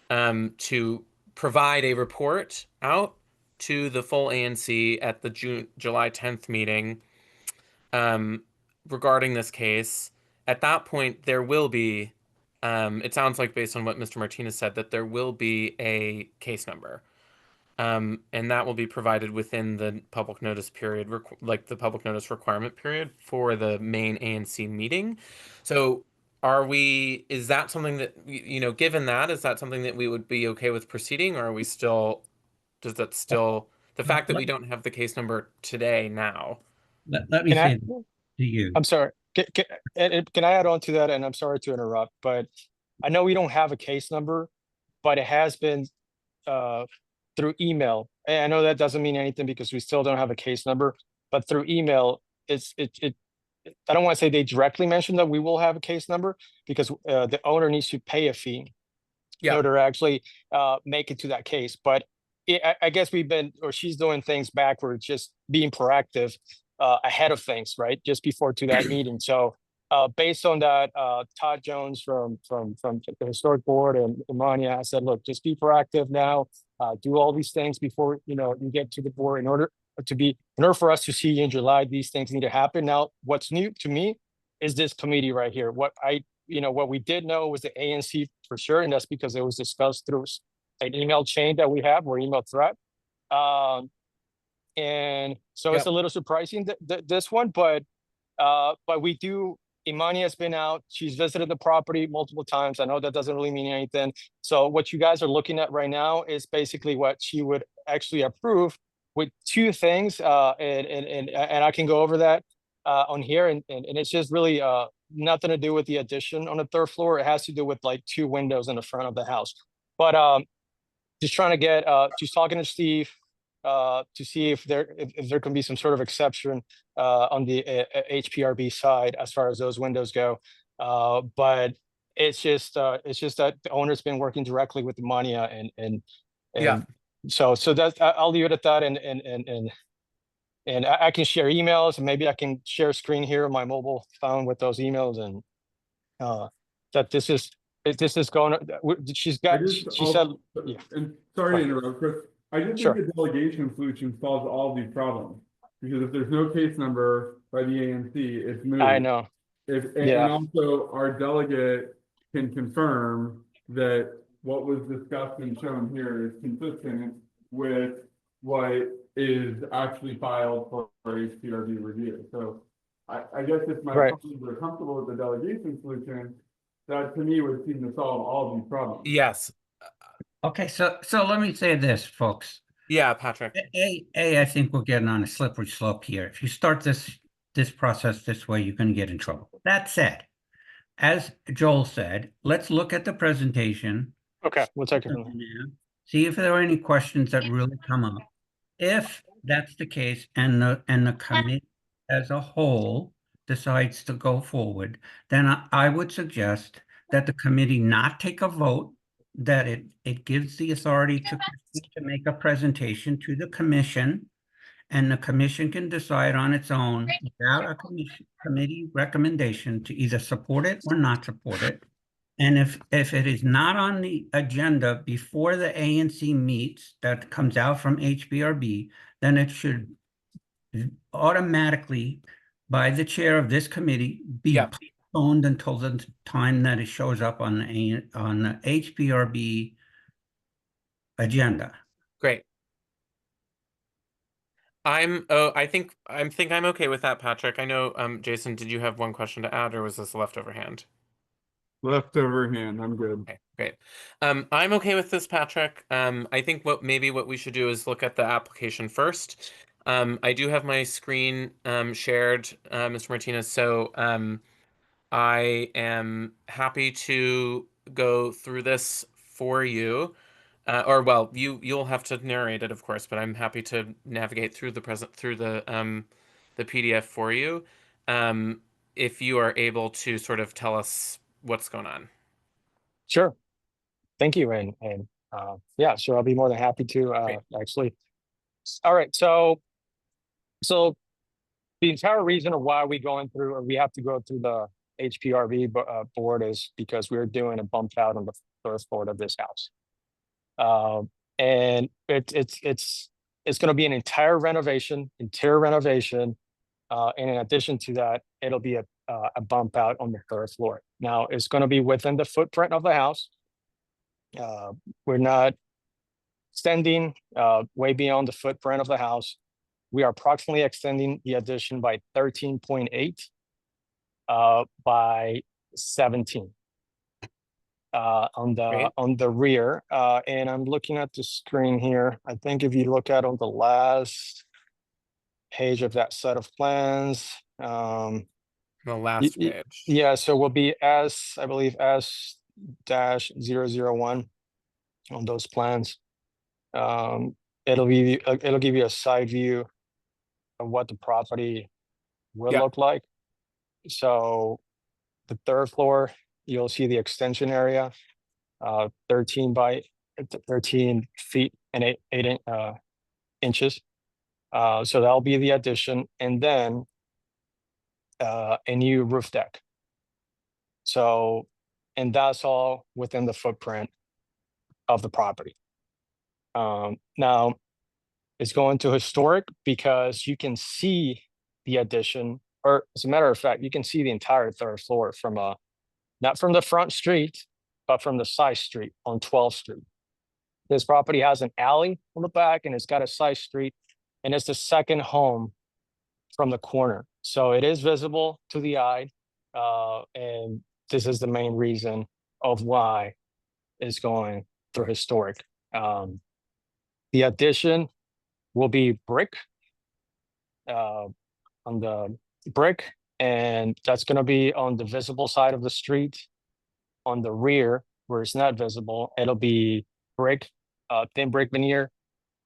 to provide a report out to the full ANC at the July 10th meeting regarding this case. At that point, there will be, it sounds like, based on what Mr. Martinez said, that there will be a case number. And that will be provided within the public notice period, like the public notice requirement period for the main ANC meeting. So is that something that, you know, given that, is that something that we would be okay with proceeding, or are we still, does that still, the fact that we don't have the case number today now? Let me Can I, say to you. I'm sorry. Can I add on to that? And I'm sorry to interrupt, but I know we don't have a case number, but it has been through email. And I know that doesn't mean anything because we still don't have a case number, but through email, I don't want to say they directly mentioned that we will have a case number, because the owner needs to pay a fee in order to actually make it to that case. But I guess she's doing things backwards, just being proactive ahead of things, right? Just before to that meeting. So based on that, Todd Jones from the historic board and Imania said, look, just be proactive now, do all these things before, you know, you get to the board. In order for us to see you in July, these things need to happen. Now, what's new to me is this committee right here. What we did know was the ANC for sure, and that's because it was discussed through an email chain that we have, or email thread. And so it's a little surprising this one, but we do. Imani has been out. She's visited the property multiple times. I know that doesn't really mean anything. So what you guys are looking at right now is basically what she would actually approve, with two things. And I can go over that on here. And it's just really nothing to do with the addition on the third floor. It has to do with like two windows in the front of the house. But just trying to get, just talking to Steve to see if there can be some sort of exception on the HPRB side as far as those windows go. But it's just that the owner's been working directly with the Mania, and so that's, I'll leave it at that. And I can share emails, and maybe I can share a screen here on my mobile phone with those emails, and that this is going. She said, yeah. And sorry to interrupt, Chris. I just Sure. think the delegation solution solves all these problems, because if there's no case number by the ANC, it's moot. I know. And also our delegate can confirm that what was discussed and shown here is consistent with what is actually filed for HPRB review. So I guess if my colleagues are comfortable with the delegation solution, that to me would seem to solve all of these problems. Yes. Okay, so let me say this, folks. Yeah, Patrick. I think we're getting on a slippery slope here. If you start this process this way, you're going to get in trouble. That said, as Joel said, let's look at the presentation. Okay, we'll take it. See if there are any questions that really come up. If that's the case, and the committee as a whole decides to go forward, then I would suggest that the committee not take a vote, that it gives the authority to make a presentation to the commission, and the commission can decide on its own without a committee recommendation to either support it or not support it. And if it is not on the agenda before the ANC meets, that comes out from HBRB, then it should automatically, by the chair of this committee, be Yeah. postponed until the time that it shows up on the HBRB agenda. Great. I think I'm okay with that, Patrick. I know, Jason, did you have one question to add, or was this a leftover hand? Leftover hand, I'm good. Okay, great. I'm okay with this, Patrick. I think what we should do is look at the application first. I do have my screen shared, Mr. Martinez, so I am happy to go through this for you. Or well, you'll have to narrate it, of course, but I'm happy to navigate through the PDF for you. If you are able to sort of tell us what's going on. Sure. Thank you. And yeah, sure. I'll be more than happy to Great. actually. All right. So the entire reason of why we have to go through the HPRB board is because we're doing a bump out on the first floor of this house. And it's going to be an entire renovation. And in addition to that, it'll be a bump out on the third floor. Now, it's going to be within the footprint of the house. We're not extending way beyond the footprint of the house. We are approximately extending the addition by 13.8 by 17 on the rear. And I'm looking at the screen here. I think if you look at on the last page of that set of plans, The last page. yeah, so we'll be I believe S-001 on those plans. It'll give you a side view of what the property will look like. So the third floor, you'll see the extension area, 13 feet and 8 inches. So that'll be the addition, and then a new roof deck. So, and that's all within the footprint of the property. Now, it's going to historic because you can see the addition, or as a matter of fact, you can see the entire third floor from not from the front street, but from the side street on 12th Street. This property has an alley on the back and it's got a side street, and it's the second home from the corner. So it is visible to the eye. And this is the main reason of why it's going through historic. The addition will be brick on the brick, and that's going to be on the visible side of the street. On the rear, where it's not visible, it'll be brick, thin brick veneer,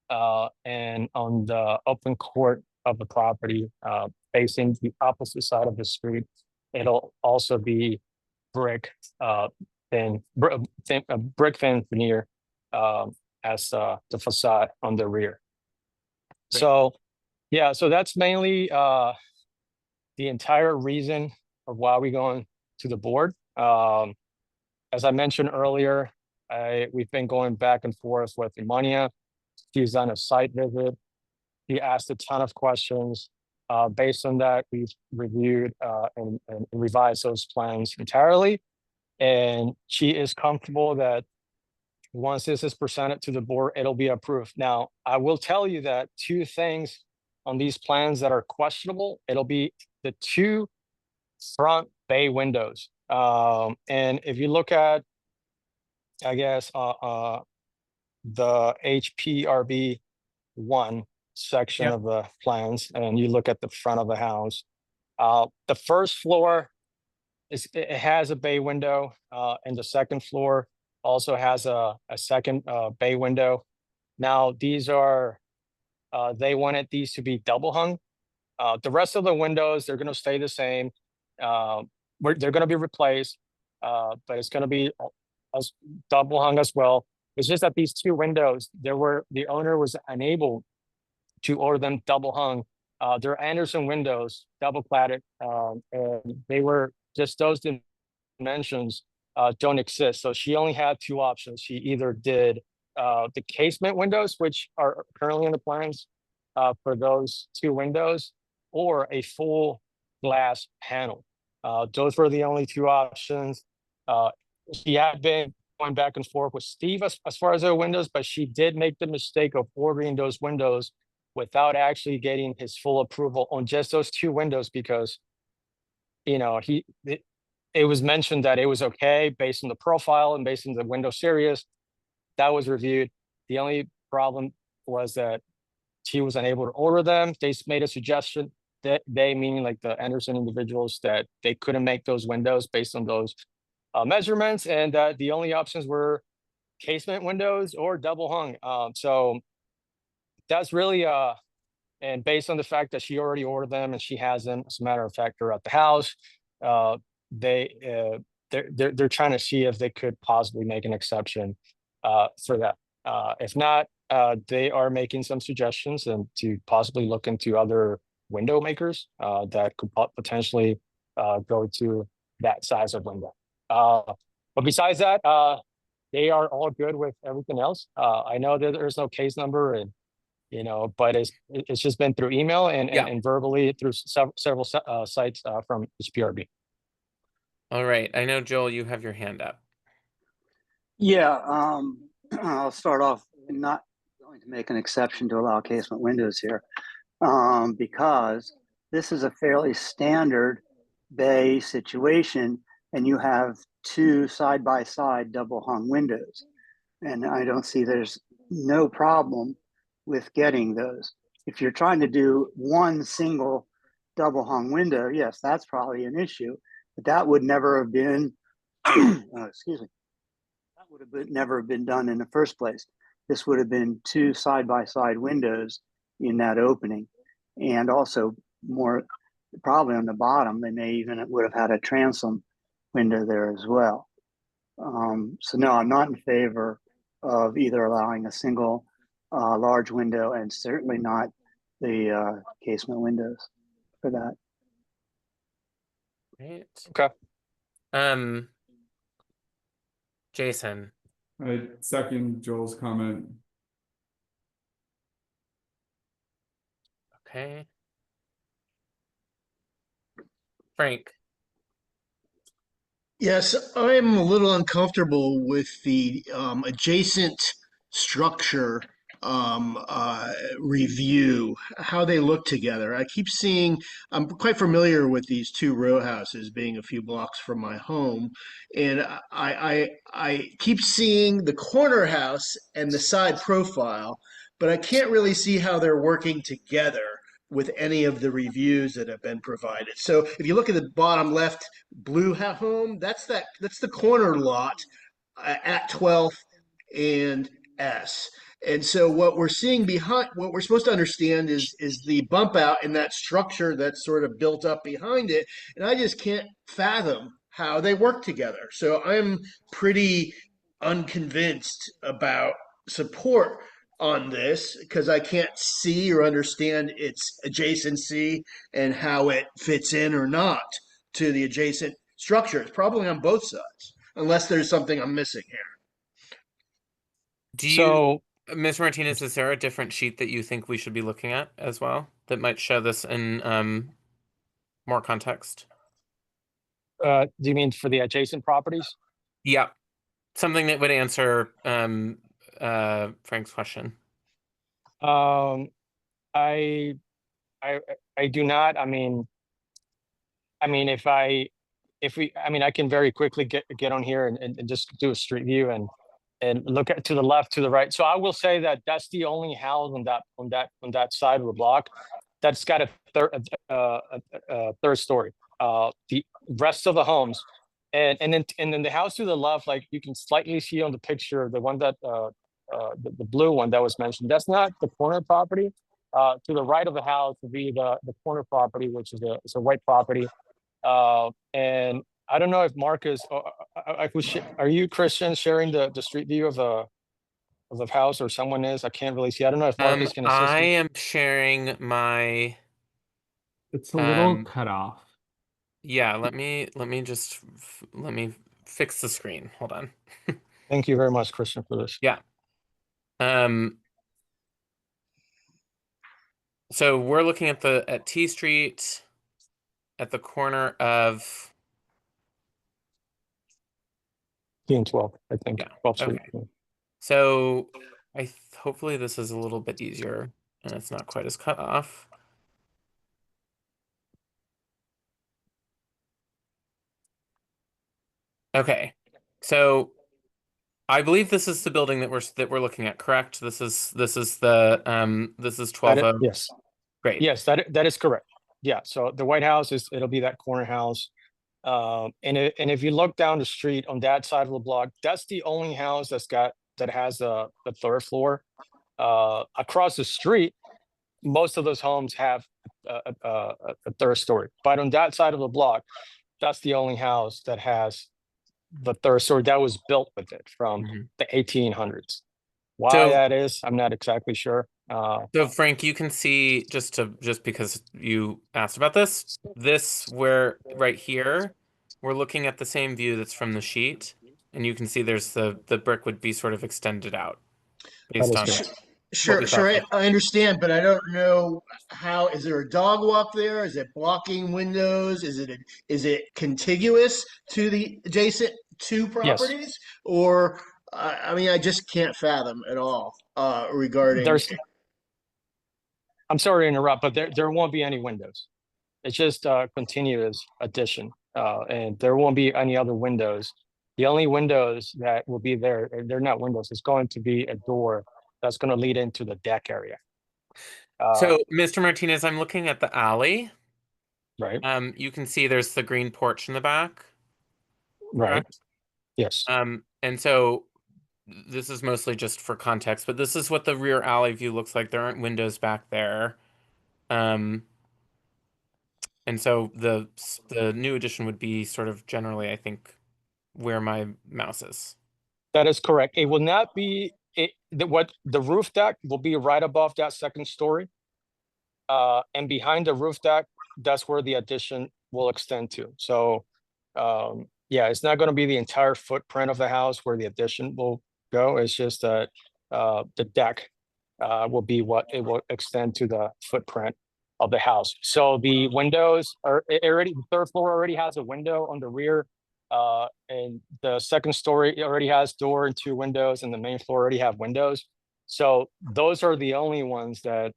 and on the open court of the property, facing the opposite side of the street, it'll also be brick, brick thin veneer as the facade on the rear. Great. So, yeah, so that's mainly the entire reason of why we're going to the board. As I mentioned earlier, we've been going back and forth with Imania. She's done a site visit. He asked a ton of questions. Based on that, we've reviewed and revised those plans entirely. And she is comfortable that once this is presented to the board, it'll be approved. Now, I will tell you that two things on these plans that are questionable, it'll be the two front bay windows. And if you look at, I guess, the HPRB 1 section of the plans, and you look at the front of the house, the first floor it has a bay window, and the second floor also has a second bay window. Now these are they wanted these to be double hung. The rest of the windows, they're going to stay the same. They're going to be replaced, but it's going to be double hung as well. It's just that these two windows, the owner was unable to order them double hung. They're Anderson windows, double cladded, and they were just those dimensions don't exist. So she only had two options. She either did the casement windows, which are currently in the plans for those two windows, or a full glass panel. Those were the only two options. She had been going back and forth with Steve as far as the windows, but she did make the mistake of ordering those windows without actually getting his full approval on just those two windows, because it was mentioned that it was okay based on the profile and based on the window series that was reviewed. The only problem was that he was unable to order them. They made a suggestion that they, meaning like the Anderson individuals, that they couldn't make those windows based on those measurements, and that the only options were casement windows or double hung. So that's really and based on the fact that she already ordered them and she has them, as a matter of fact, they're at the house. They're trying to see if they could possibly make an exception for that. If not, they are making some suggestions and to possibly look into other window makers that could potentially go to that size of window. But besides that, they are all good with everything else. I know that there's no case number, and but it's just been through email and verbally through several sites from HPRB. All right. I know, Joel, you have your hand up. Yeah, I'll start off not going to make an exception to allow casement windows here because this is a fairly standard bay situation, and you have two side-by-side double hung windows. And I don't see there's no problem with getting those. If you're trying to do one single double hung window, yes, that's probably an issue, but that would never have been, excuse me, that would have never been done in the first place. This would have been two side-by-side windows in that opening. And also more probably on the bottom, they may even would have had a transom window there as well. So no, I'm not in favor of either allowing a single large window and certainly not the casement windows for that. Right. Okay. Jason. I second Joel's comment. Okay. Frank. Yes, I'm a little uncomfortable with the adjacent structure review, how they look together. I keep seeing, I'm quite familiar with these two row houses being a few blocks from my home, and I keep seeing the corner house and the side profile, but I can't really see how they're working together with any of the reviews that have been provided. So if you look at the bottom left blue home, that's the corner lot at 12th and S. And so what we're seeing behind, what we're supposed to understand is the bump out in that structure that's sort of built up behind it. And I just can't fathom how they work together. So I'm pretty unconvinced about support on this because I can't see or understand its adjacency and how it fits in or not to the adjacent structure. It's probably on both sides, unless there's something I'm missing here. Do you, So, Ms. Martinez, is there a different sheet that you think we should be looking at as well that might show this in more context? do you mean for the adjacent properties? Yeah. Something that would answer Frank's question. I do not. I mean, I can very quickly get on here and just do a street view and look at to the left, to the right. So I will say that that's the only house on that side of the block that's got a third story. The rest of the homes, and then the house to the left, like you can slightly see on the picture, the one that the blue one that was mentioned, that's not the corner property. To the right of the house would be the corner property, which is a white property. And I don't know if Marcus, are you, Christian, sharing the street view of the house, or someone is? I can't really see. I don't know if Marcus can assist I me. am sharing my. It's a little cut off. Yeah, let me fix the screen. Hold on. Thank you very much, Christian, for this. Yeah. So we're looking at T Street at the corner of, Team 12, I think. yeah, 12th Street. okay. So hopefully this is a little bit easier and it's not quite as cut off. Okay. So I believe this is the building that we're looking at, correct? This is the this is 12. Yes. Great. Yes, that is correct. Yeah, so the White House it'll be that corner house. And if you look down the street on that side of the block, that's the only house that has the third floor. Across the street, most of those homes have a third story, but on that side of the block, that's the only house that has the third story that was built with it from the 1800s. Why that is, I'm not exactly sure. So Frank, you can see just because you asked about this where right here, we're looking at the same view that's from the sheet, and you can see there's the brick would be sort of extended out based on Sure, I understand, but I don't know how. Is there a dog walk there? Is it blocking windows? Is it contiguous to the adjacent two properties? Yes. Or I mean, I just can't fathom at all regarding. I'm sorry to interrupt, but there won't be any windows. It's just a continuous addition, and there won't be any other windows. The only windows that will be there, they're not windows. It's going to be a door that's going to lead into the deck area. So, Mr. Martinez, I'm looking at the alley. Right. You can see there's the green porch in the back. Right. Correct? Yes. And so this is mostly just for context, but this is what the rear alley view looks like. There aren't windows back there. And so the new addition would be sort of generally, I think, where my mouse is. That is correct. It will not be what the roof deck will be right above that second story. And behind the roof deck, that's where the addition will extend to. So yeah, it's not going to be the entire footprint of the house where the addition will go. It's just that the deck will be what it will extend to the footprint of the house. So the windows are already, the third floor already has a window on the rear, and the second story already has door and two windows, and the main floor already have windows. So those are the only ones that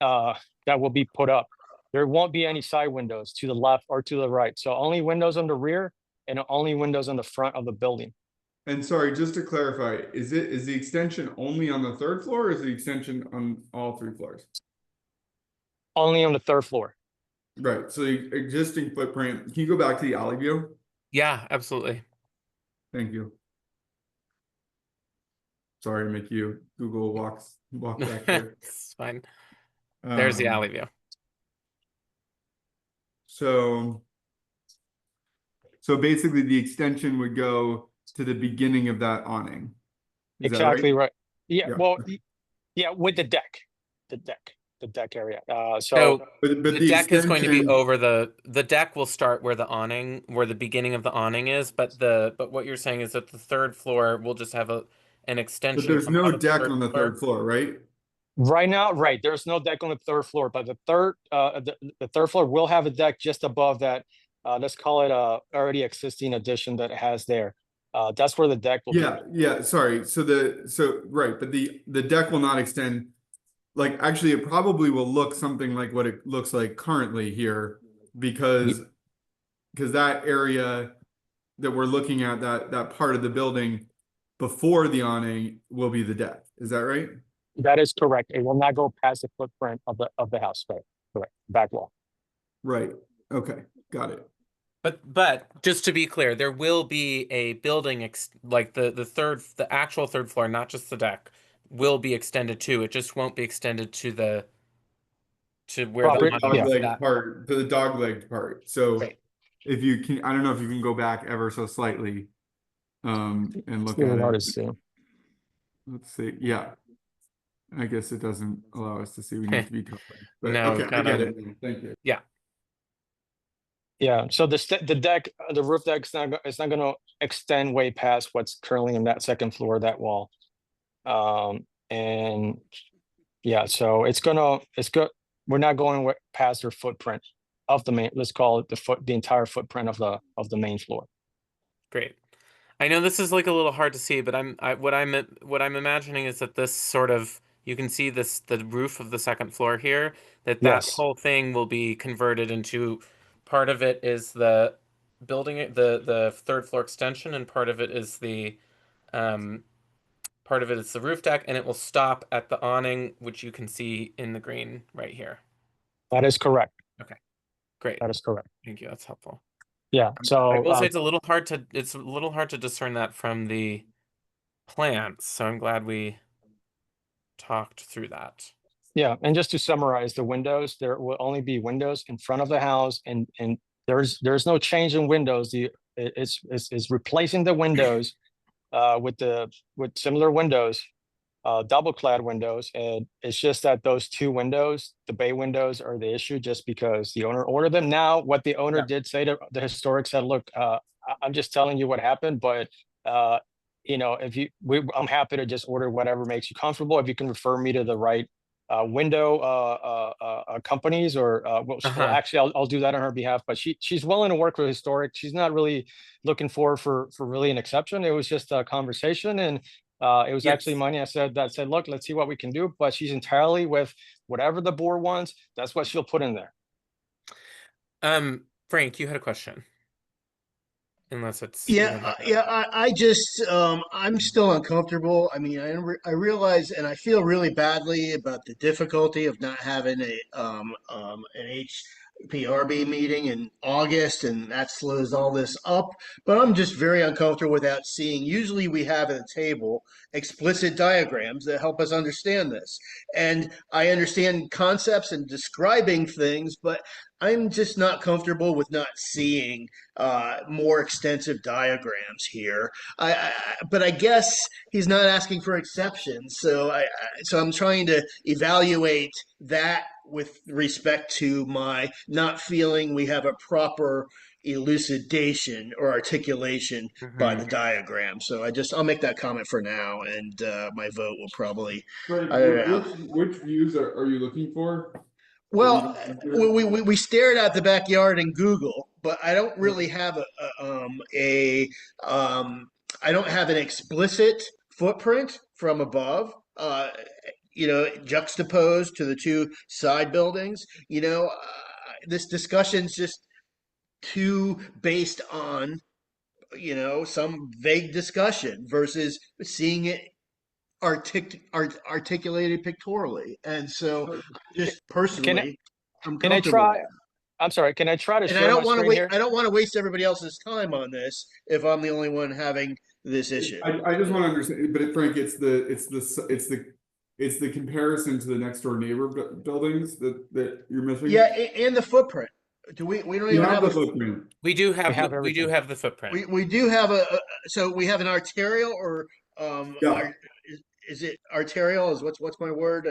will be put up. There won't be any side windows to the left or to the right. So only windows on the rear and only windows on the front of the building. And sorry, just to clarify, is the extension only on the third floor, or is the extension on all three floors? Only on the third floor. Right. So the existing footprint. Can you go back to the alley view? Yeah, absolutely. Thank you. Sorry to make you Google walk back there. It's fine. There's the alley view. So basically the extension would go to the beginning of that awning. Is Exactly right? Yeah, Yeah. well, yeah, with the deck area. So but the deck is going to be over the deck will start where the beginning of the awning is, but what you're saying is that the third floor will just have an extension. But there's no deck on the third floor, right? Right now, right, there's no deck on the third floor, but the third floor will have a deck just above that. Let's call it a already existing addition that it has there. That's where the deck will be. Yeah, sorry. So right, but the deck will not extend. Like, actually, it probably will look something like what it looks like currently here, because that area that we're looking at, that part of the building before the awning will be the deck. Is that right? That is correct. It will not go past the footprint of the house. Right, correct. Back wall. Right. Okay. Got it. But just to be clear, there will be a building like the actual third floor, not just the deck, will be extended too. It just won't be extended to where the dog-legged part, to the dog-legged part. So right. If you can, I don't know if you can go back ever so slightly, and look at it. Let's see. Yeah. I guess it doesn't allow us to see. We need to be covered. But No, okay, I get it. Thank you. Yeah. Yeah, so the deck, the roof deck's it's not gonna extend way past what's currently in that second floor, that wall. And yeah, so it's good. We're not going past their footprint of the main, let's call it the entire footprint of the main floor. Great. I know this is like a little hard to see, but what I'm imagining is that this sort of, you can see the roof of the second floor here, that Yes, whole thing will be converted into, part of it is the building, the third floor extension, and um part of it is the roof deck, and it will stop at the awning, which you can see in the green right here. that is correct. Okay, great. That is correct. Thank you. That's helpful. Yeah, I so will say it's a little hard to discern that from the plants, so I'm glad we talked through that. yeah, and just to summarize the windows, there will only be windows in front of the house, and there's no change in windows. It's replacing the windows with similar windows, double clad windows, and it's just that those two windows, the bay windows, are the issue just because the owner ordered them. Now, what the owner Yeah. did say to the historic said, look, I'm just telling you what happened, but I'm happy to just order whatever makes you comfortable. If you can refer me to the right window companies, or well, actually, I'll do that on her behalf. But she's willing to work with historic. She's not really looking for really an exception. It was just a conversation, and it was actually Yes. money. I said, look, let's see what we can do. But she's entirely with whatever the board wants. That's what she'll put in there. Frank, you had a question. Unless it's I just I'm still uncomfortable. I mean, I realize and I feel really badly about the difficulty of not having an HPRB meeting in August, and that slows all this up. But I'm just very uncomfortable without seeing. Usually, we have at the table explicit diagrams that help us understand this, and I understand concepts and describing things, but I'm just not comfortable with not seeing more extensive diagrams here. But I guess he's not asking for exceptions, so I'm trying to evaluate that with respect to my not feeling we have a proper elucidation or articulation by the diagram. So I'll make that comment for now, and my vote will probably. Frank, I don't know. which views are you looking for? Well, we stared at the backyard in Google, but I don't really have um, I don't have an explicit footprint from above. Juxtaposed to the two side buildings. This discussion's just too based on some vague discussion versus seeing it articulated pictorially. And so just Can personally, I'm can I comfortable try? there. I'm sorry. Can I try to And I share my don't want to screen wait. here? I don't want to waste everybody else's time on this if I'm the only one having this issue. I just want to understand, but Frank, it's the comparison to the next door neighbor buildings that you're missing. Yeah, and the footprint. We don't You even have have the footprint. we do have everything. the footprint. we do have so we have an arterial or Yeah. is it arterial is what's my word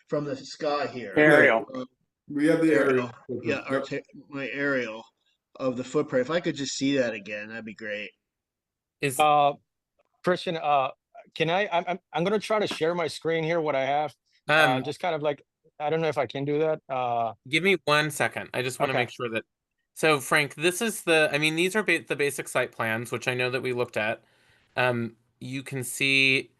from the sky here? Aerial. We have the Aerial. aerial. Yeah, my aerial of the footprint. If I could just see that again, that'd be great. Is Christian, can I'm gonna try to share my screen here, what I have. Just kind of like, I don't know if I can do that. give me 1 second. I just want to Okay. make sure that. So Frank, this is I mean, these are the basic site plans, which I know that we looked at. You can see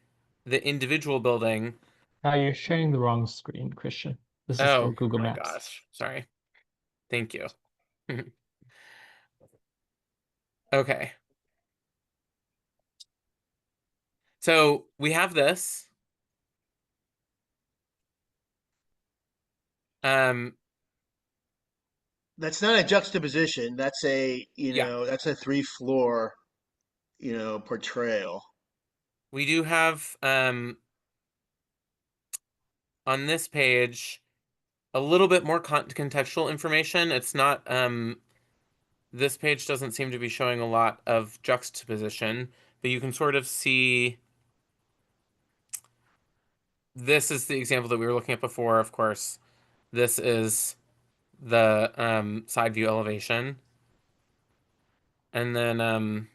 the individual building. Now you're sharing the wrong screen, Christian. This is for Google my Maps. gosh. Sorry. Thank you. Okay. So we have this. That's not a juxtaposition. That's that's a 3-floor, portrayal. We do have on this page a little bit more contextual information. It's not this page doesn't seem to be showing a lot of juxtaposition, but you can sort of see this is the example that we were looking at before, of course. This is the side view elevation. And then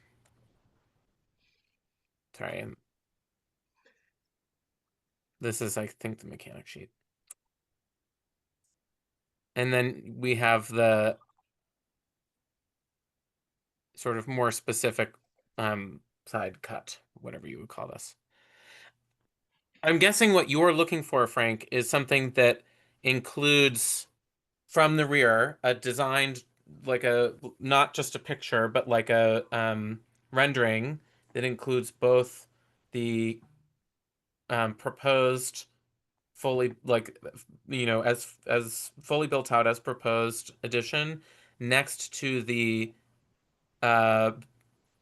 sorry, this is I think the mechanic sheet. And then we have the sort of more specific side cut, whatever you would call this. I'm guessing what you're looking for, Frank, is something that includes from the rear a designed like a not just a picture, but like a rendering that includes both the proposed fully like as fully built out as proposed addition next to the uh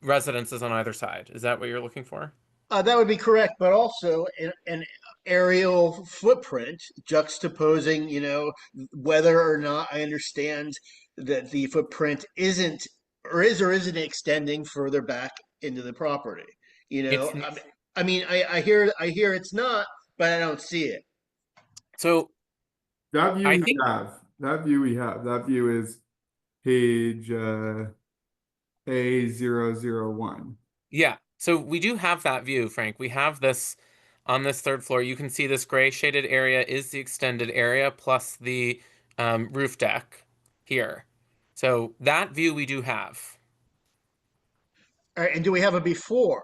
residences on either side. Is that what you're looking for? That would be correct, but also an aerial footprint juxtaposing, whether or not I understand that the footprint isn't or isn't extending further back into the property. It's I hear it's not, but I don't see it. so That view I we think have, that view is page A001. yeah. So we do have that view, Frank. We have this on this third floor. You can see this gray shaded area is the extended area plus the roof deck here. So that view we do have. All right, and do we have a before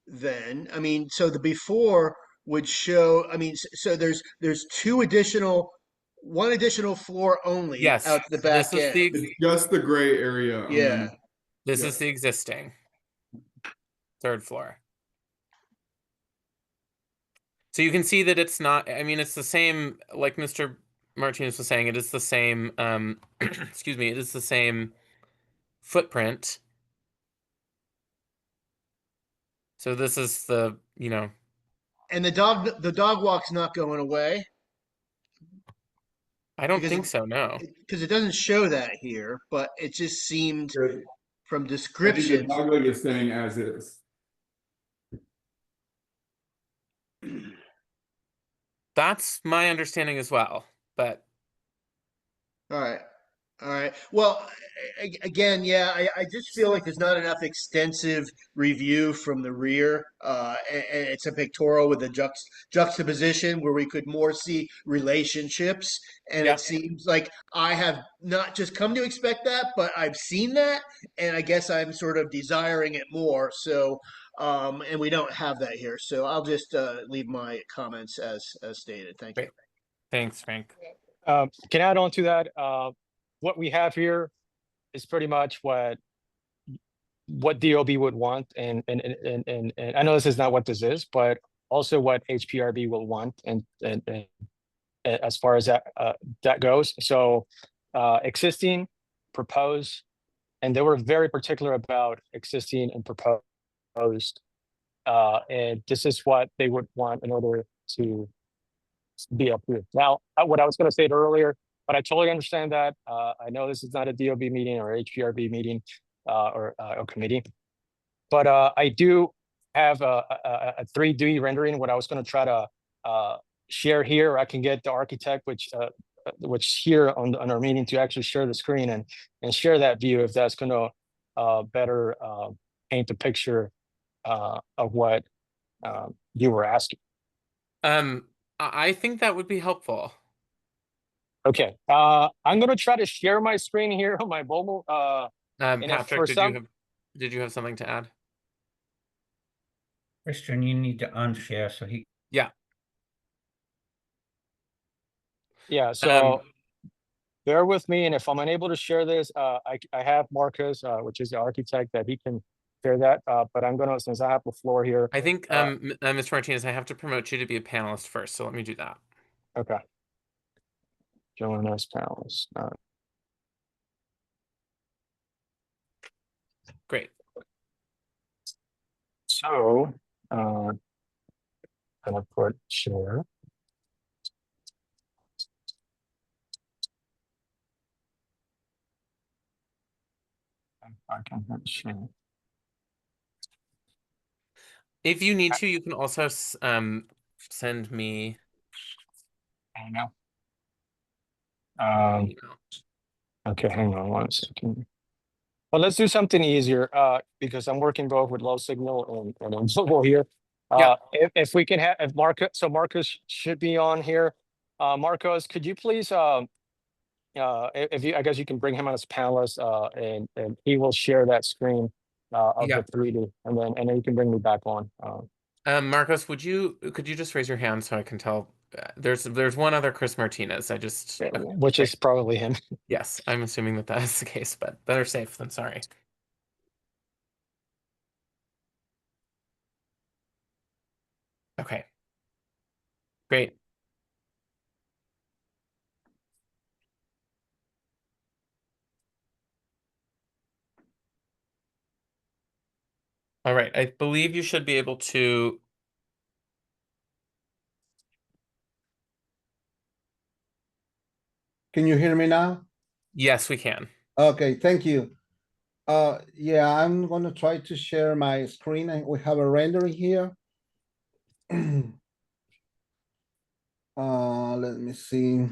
then? I mean, so the before would show, so there's one additional floor only Yes, out the this back is end. It's just the gray area on Yeah. the, this yeah. is the existing third floor. So you can see that it's not, I mean, it's the same, like Mr. Martinez was saying, it is the same, excuse me, it is the same footprint. So this is the, And the dog walk's not going away I don't because think so, no. it doesn't show that here, but it just seemed Good. from I think the descriptions. dogleg is staying as is. That's my understanding as well, but All right. All right. Well, again, yeah, I just feel like there's not enough extensive review from the rear. And it's a pictorial with a juxtaposition where we could more see relationships. And yeah, it seems like I have not just come to expect that, but I've seen that. And I guess I'm sort of desiring it more. So, and we don't have that here. So I'll just leave my comments as stated. Thank you. great. Thanks, Frank. Can I add on to that? What we have here is pretty much what DOB would want, and I know this is not what this is, but also what HPRB will want, and as far as that goes. So existing, proposed, and they were very particular about existing and proposed, and this is what they would want in order to be approved. Now, what I was going to say earlier, but I totally understand that. I know this is not a DOB meeting or HPRB meeting or committee, but I do have a 3D rendering. What I was going to try to share here, I can get the architect, which here on our meeting to actually share the screen and share that view if that's going to better paint the picture of what you were asking. I think that would be helpful. Okay, I'm gonna try to share my screen here on my mobile. Patrick, did you have something to add? Christian, you need to unshare so he. Yeah. Yeah, so bear with me, and if I'm unable to share this, I have Marcus, which is the architect, that he can share that. But I'm gonna, since I have the floor here. I think Mr. Martinez, I have to promote you to be a panelist first, so let me do that. Okay. Join as panelist. Great. So, I'm gonna put share. I can hit share. If you need to, you can also send me I know. an email. Okay, hang on one second. Well, let's do something easier, because I'm working both with low signal and on mobile here. Yeah. If we can have, if Marcus, so Marcus should be on here. Marcos, could you please, if you, I guess you can bring him on as panelist, and he will share that screen, of the Yeah. 3D, and then you can bring me back on. Marcos, could you just raise your hand so I can tell? There's one other Chris Martinez. Okay, Which great. is probably him. Yes, I'm assuming that that is the case, but better safe than sorry. Okay. Great. All right, I believe you should be able to. Can you hear me now? Yes, we can. Okay, thank you. Yeah, I'm gonna try to share my screen. We have a rendering here. Let me see.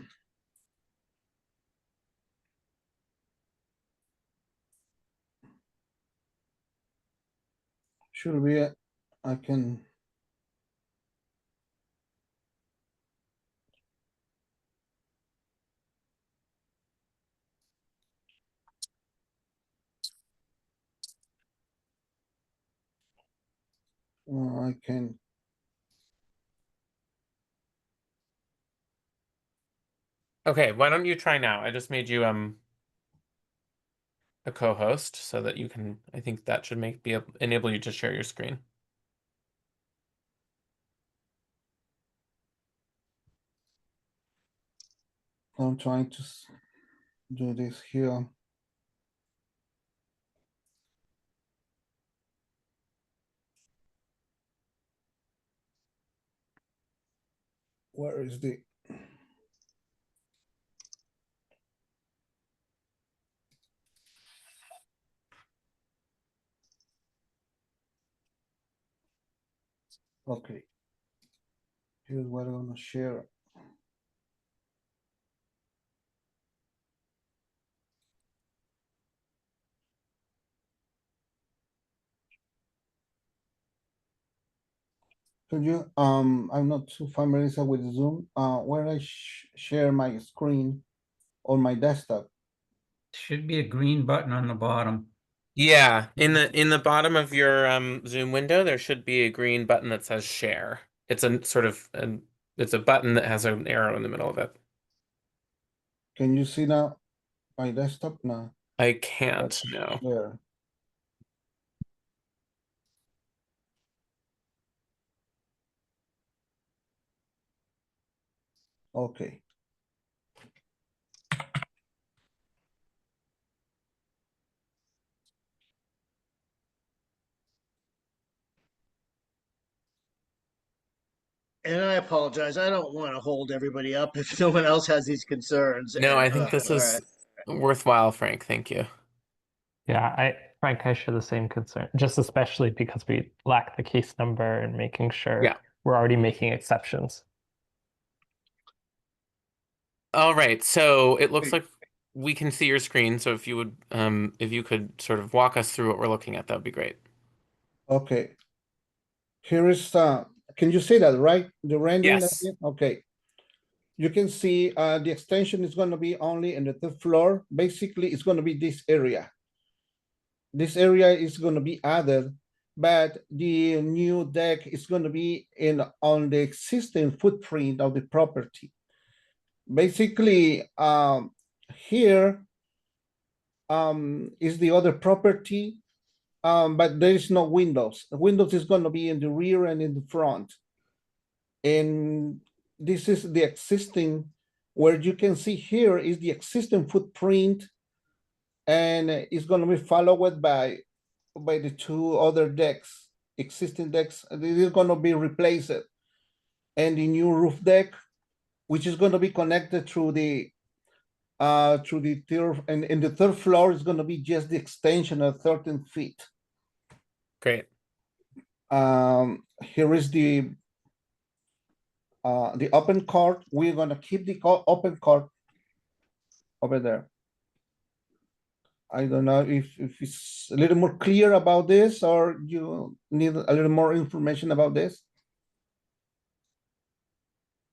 Should be, I can. I can. Okay, why don't you try now? I just made you a co-host so that you can. I think that should enable you to share your screen. I'm trying to do this here. Where is the? Okay. Here's what I'm gonna share. Could you, I'm not too familiar with Zoom, where I share my screen on my desktop. Should be a green button on the bottom. Yeah, in the bottom of your Zoom window, there should be a green button that says share. It's a sort of it's a button that has an arrow in the middle of it. Can you see now my desktop now? I can't, no. There. Okay. And I apologize. I don't want to hold everybody up if no one else has these concerns. No, And I think this all is right. worthwhile, Frank. Thank you. Yeah, Frank, I share the same concern, just especially because we lack the case number and making sure Yeah. we're already making exceptions. All right, so it looks like we can see your screen. So if you could sort of walk us through what we're looking at, that would be great. Okay. Here is, can you see that, right? The rendering? Yes. Okay. You can see the extension is going to be only in the third floor. Basically, it's going to be this area. This area is going to be added, but the new deck is going to be on the existing footprint of the property. Basically, here is the other property, but there is no windows. The windows is going to be in the rear and in the front. And this is the existing, where you can see here is the existing footprint, and it's going to be followed by the two other decks, existing decks. This is going to be replaced, and the new roof deck, which is going to be connected through the third, and in the third floor is going to be just the extension of 13 feet. Great. Here is the open court. We're going to keep the open court over there. I don't know if it's a little more clear about this, or you need a little more information about this.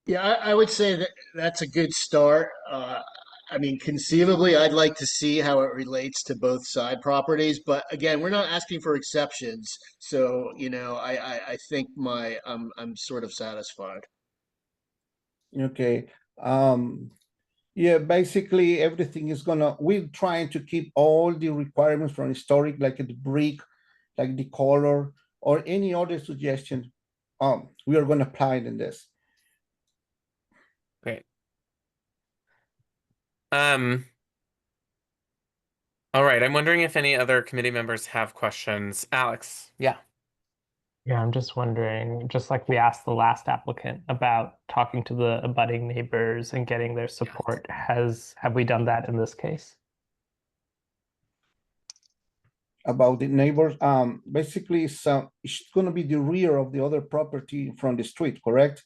Yeah, I would say that that's a good start. I mean, conceivably, I'd like to see how it relates to both side properties, but again, we're not asking for exceptions. So, I think I'm sort of satisfied. Okay. Yeah, basically everything is we're trying to keep all the requirements from historic, like the brick, like the color, or any other suggestion. We are gonna apply it in this. Great. All right. I'm wondering if any other committee members have questions. Alex, yeah. Yeah, I'm just wondering, just like we asked the last applicant about talking to the abutting neighbors and getting their support, have we done that in this case? About the neighbors, basically, it's gonna be the rear of the other property from the street, correct?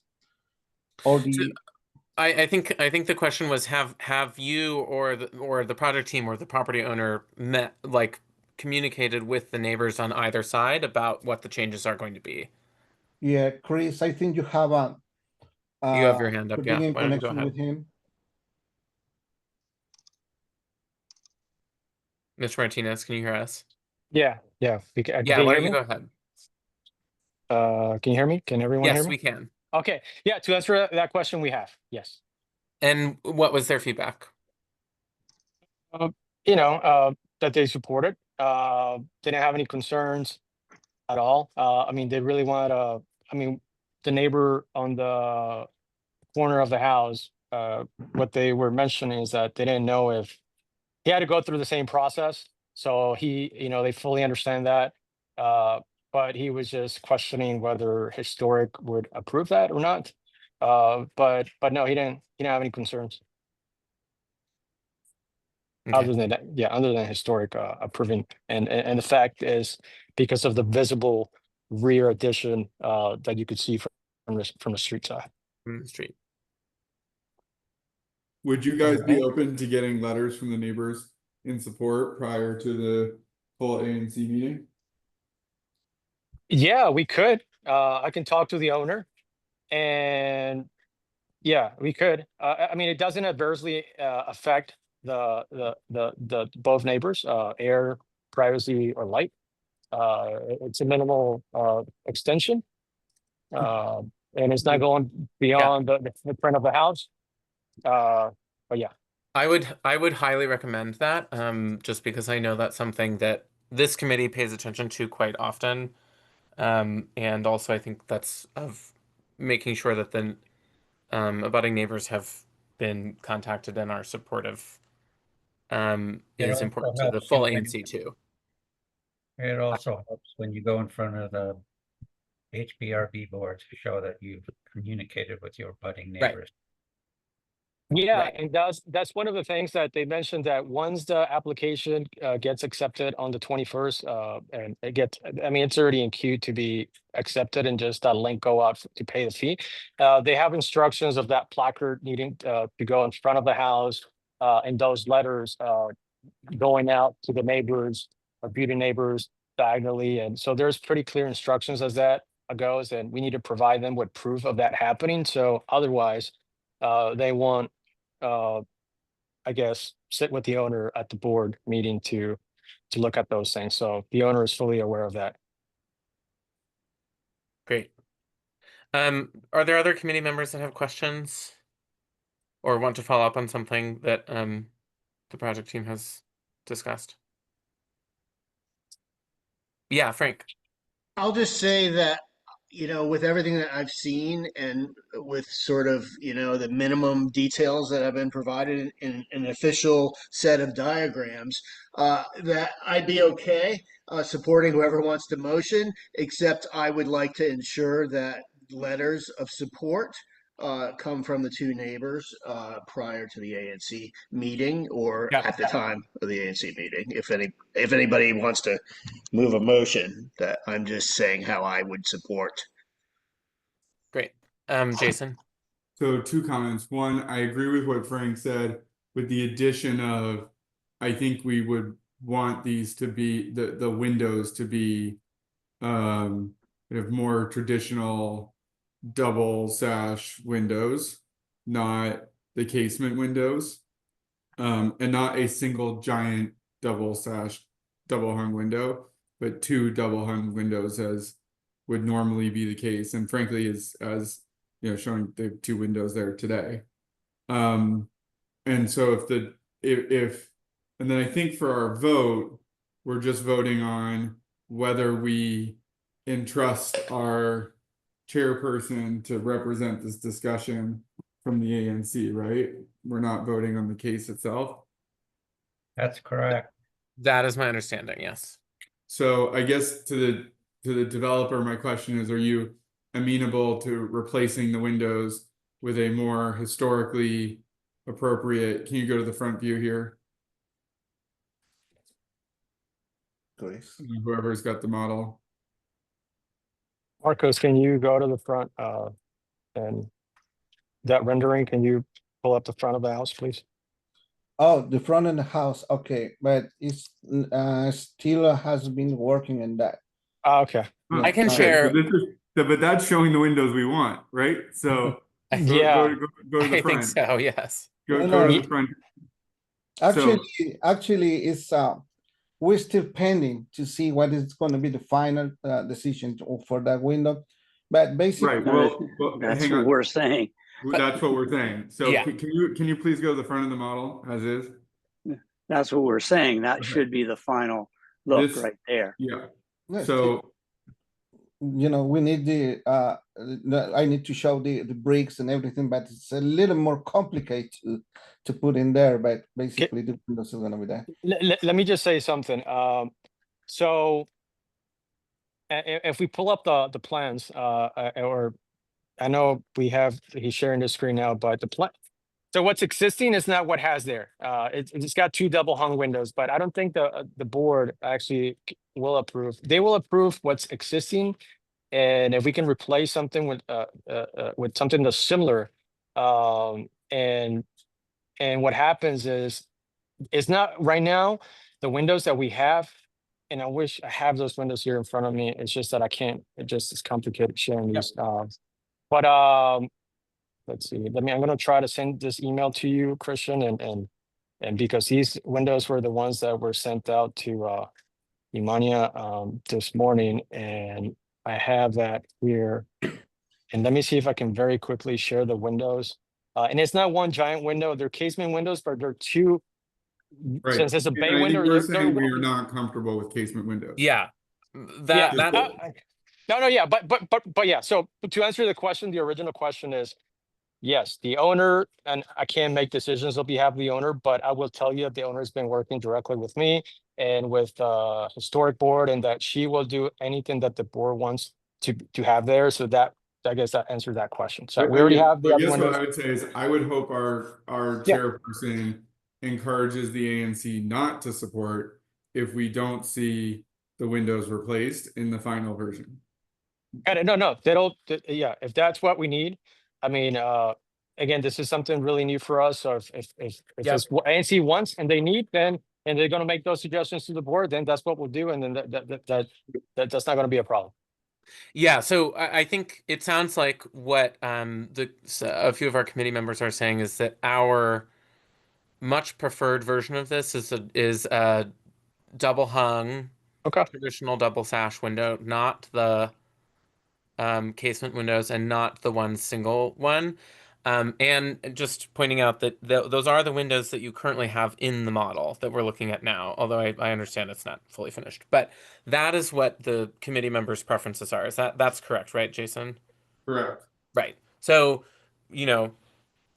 Or the I think the question was have you or the project team or the property owner met, like, communicated with the neighbors on either side about what the changes are going to be? Yeah, Chris, I think you have You have your hand up, being yeah. in Why don't you go connection ahead? with him. Mr. Martinez, can you hear us? Yeah. Yeah, Can why you hear don't you me? go ahead? Can you hear me? Can everyone hear Yes, me? we can. Okay. Yeah, to answer that question, we have. Yes. And what was their feedback? Uh, that they supported. Didn't have any concerns at all. I mean, they really wanted the neighbor on the corner of the house, what they were mentioning is that they didn't know if he had to go through the same process. So they fully understand that. But he was just questioning whether historic would approve that or not. But no, he didn't have any concerns. Okay. Other than historic approving. And the fact is, because of the visible rear addition that you could see from the street side. From the street. Would you guys be Alright. open to getting letters from the neighbors in support prior to the full ANC meeting? Yeah, we could. I can talk to the owner, and yeah, we could. I mean, it doesn't adversely affect the both neighbors, air, privacy, or light. It's a minimal extension, and it's not going beyond the footprint of the house. But yeah. I would highly recommend that, just because I know that's something that this committee pays attention to quite often. And also I think that's of making sure that the abutting neighbors have been contacted and are supportive, is important to the full ANC too. It also helps when you go in front of the HBRB board to show that you've communicated with your budding Right. neighbors. Yeah, Right. and that's one of the things that they mentioned, that once the application gets accepted on the 21st, and it's already in queue to be accepted, and just that link go out to pay the fee. They have instructions of that placard needing to go in front of the house, and those letters going out to the neighbors, or beauty neighbors diagonally, and so there's pretty clear instructions as that goes, and we need to provide them with proof of that happening. So otherwise, they won't. I guess, sit with the owner at the board meeting to look at those things. So the owner is fully aware of that. Great. Are there other committee members that have questions or want to follow up on something that the project team has discussed? Yeah, Frank. I'll just say that, with everything that I've seen and with sort of, the minimum details that have been provided in an official set of diagrams, that I'd be okay supporting whoever wants the motion, except I would like to ensure that letters of support come from the two neighbors prior to the ANC meeting, or Yeah. at the time of the ANC meeting. If anybody wants to move a motion, that I'm just saying how I would support. Great. Jason. So 2 comments. One, I agree with what Frank said, with the addition of, I think we would want these to be the windows to be kind of more traditional double sash windows, not the casement windows, and not a single giant double sash, double hung window, but two double hung windows as would normally be the case, and frankly, as you know, showing the two windows there today. And so if and then I think for our vote, we're just voting on whether we entrust our chairperson to represent this discussion from the ANC, right? We're not voting on the case itself. That's correct. That is my understanding, yes. So I guess to the developer, my question is, are you amenable to replacing the windows with a more historically appropriate? Can you go to the front view here? Grace. Whoever's got the model. Marcos, can you go to the front and that rendering, can you pull up the front of the house, please? Oh, the front of the house, okay, but it's still has been working on that. Okay. Yeah. I can Okay, share. so this is, but that's showing the windows we want, right? So I- go, Yeah. go to the I think front. so, yes. Go No, to the front. Actually, it's we're still pending to see what is going to be the final decision for that window. But basically, Right. Well, That's hang what on. we're saying. That's what we're saying. So Yeah. can you please go to the front of the model as is? That's what we're saying. That Okay. should be the final look This- right there. Yeah. yes, So you know, we need I need to show the bricks and everything, but it's a little more complicated to put in there. But basically, the windows are going to be there. Let me just say something. So if we pull up the plans, or I know he's sharing the screen now, but the plan. So what's existing is not what has there. It's got two double hung windows, but I don't think the board actually will approve. They will approve what's existing, and if we can replace something with something that's similar, and what happens is it's not right now the windows that we have. And I wish I have those windows here in front of me. It's just that I can't. It just is complicated sharing these. But let's see. I'm going to try to send this email to you, Christian, and because these windows were the ones that were sent out to Imania this morning, and I have that here. And let me see if I can very quickly share the windows. And it's not one giant window; they're casement windows, but they're two. right. Since it's a And bay I window, think we're saying we are not comfortable with casement windows. Yeah. yeah. That No, yeah, but yeah. So to answer the question, the original question is, yes, the owner, and I can't make decisions on behalf of the owner, but I will tell you that the owner has been working directly with me and with the historic board, and that she will do anything that the board wants to have there. So that, I guess that answered that question. So we already have the I other guess what windows. I would say is I would hope our Yeah. chairperson encourages the ANC not to support if we don't see the windows replaced in the final version. No, yeah, if that's what we need, I mean, again, this is something really new for us. So if Yep. it's what ANC wants and they need, then, and they're gonna make those suggestions to the board, then that's what we'll do. And then that's not gonna be a problem. Yeah, so I think it sounds like what a few of our committee members are saying is that our much preferred version of this is a double hung Okay. traditional double sash window, not the casement windows and not the one single one. And just pointing out that those are the windows that you currently have in the model that we're looking at now, although I understand it's not fully finished. But that is what the committee members' preferences are. That's correct, right, Jason? Correct. Right. So, you know,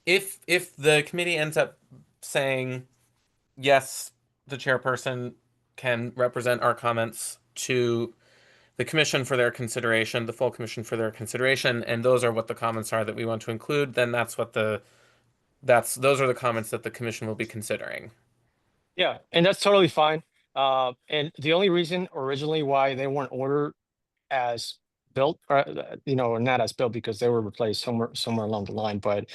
if the committee ends up saying, yes, the chairperson can represent our comments to the commission for their consideration, the full commission for their consideration, and those are what the comments are that we want to include, then those are the comments that the commission will be considering. Yeah, and that's totally fine. And the only reason originally why they weren't ordered as built, or not as built because they were replaced somewhere along the line, but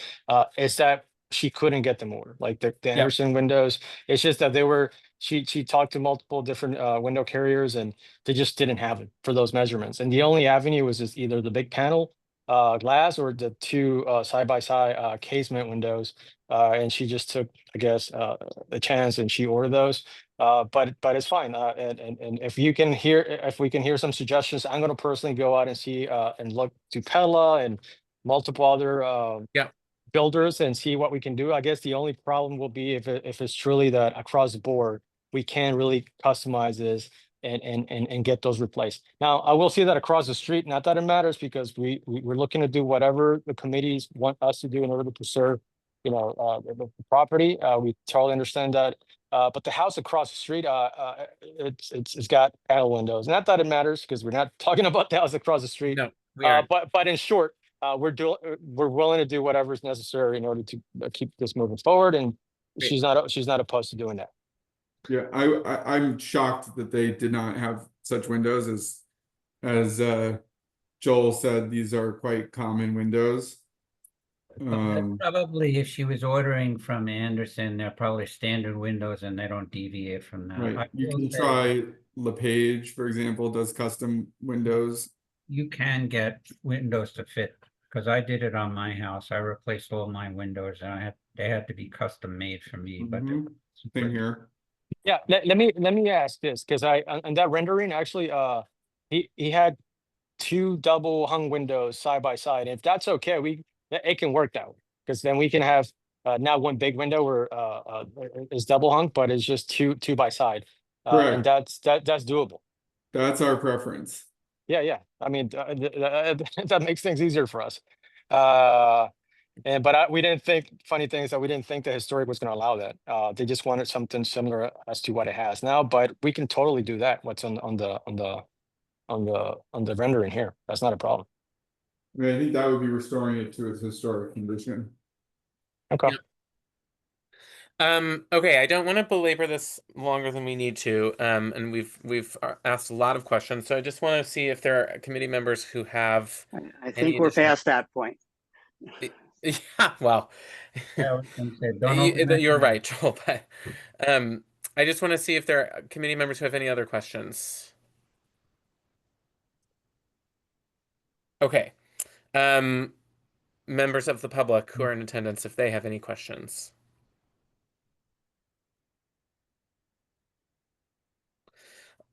is that she couldn't get them ordered. Like the Yeah. Anderson windows, it's just that they were, she talked to multiple different window carriers and they just didn't have it for those measurements. And the only avenue was just either the big panel glass or the two side-by-side casement windows. And she just took, I guess, a chance and she ordered those. But it's fine. And if you can hear, if we can hear some suggestions, I'm going to personally go out and see and look to Pella and multiple other Yeah. builders and see what we can do. I guess the only problem will be if it's truly that across the board we can really customize this and get those replaced. Now, I will see that across the street. Not that it matters because we're looking to do whatever the committees want us to do in order to preserve, the property. We totally understand that. But the house across the street, it's got panel windows. Not that it matters because we're not talking about the house across the street. No, we aren't. But in short, we're willing to do whatever is necessary in order to keep this moving forward. And Great. she's not opposed to doing that. Yeah, I'm shocked that they did not have such windows as Joel said, these are quite common windows. Probably if she was ordering from Anderson, they're probably standard windows and they don't deviate from that. Right. You can try LePage, for example, does custom windows. You can get windows to fit, because I did it on my house. I replaced all my windows and they had to be custom made for me. But same here. Yeah, let me ask this, because on that rendering actually he had two double hung windows side by side. If that's okay, it can work that way, because then we can have now one big window where is double hung, but it's just two by side. And that's doable. That's our preference. Yeah. I mean, that makes things easier for us. But we didn't think, funny thing is that we didn't think the historic was going to allow that. They just wanted something similar as to what it has now, but we can totally do that. What's on the rendering here? That's not a problem. I mean, I think that would be restoring it to its historic condition. Okay. Yeah. Okay, I don't want to belabor this longer than we need to. And we've asked a lot of questions, so I just want to see if there are committee members who have. I think we're past that point. Yeah, well, you're right, Joel. But I just want to see if there are committee members who have any other questions. Okay. Members of the public who are in attendance, if they have any questions.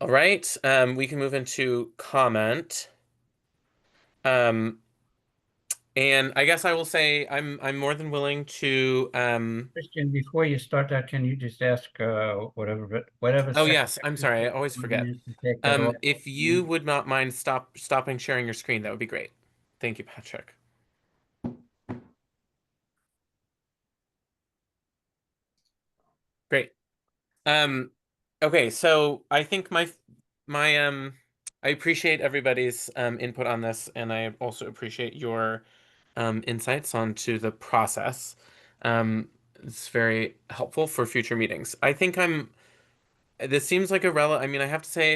All right, we can move into comment. And I guess I will say I'm more than willing to Christian, before you start that, can you just ask whatever Oh yes, I'm sorry, I always forget. If you would not mind stopping sharing your screen, that would be great. Thank you, Patrick. Great. Okay, so I think my I appreciate everybody's input on this, and I also appreciate your insights onto the process. It's very helpful for future meetings. I think this seems like I mean, I have to say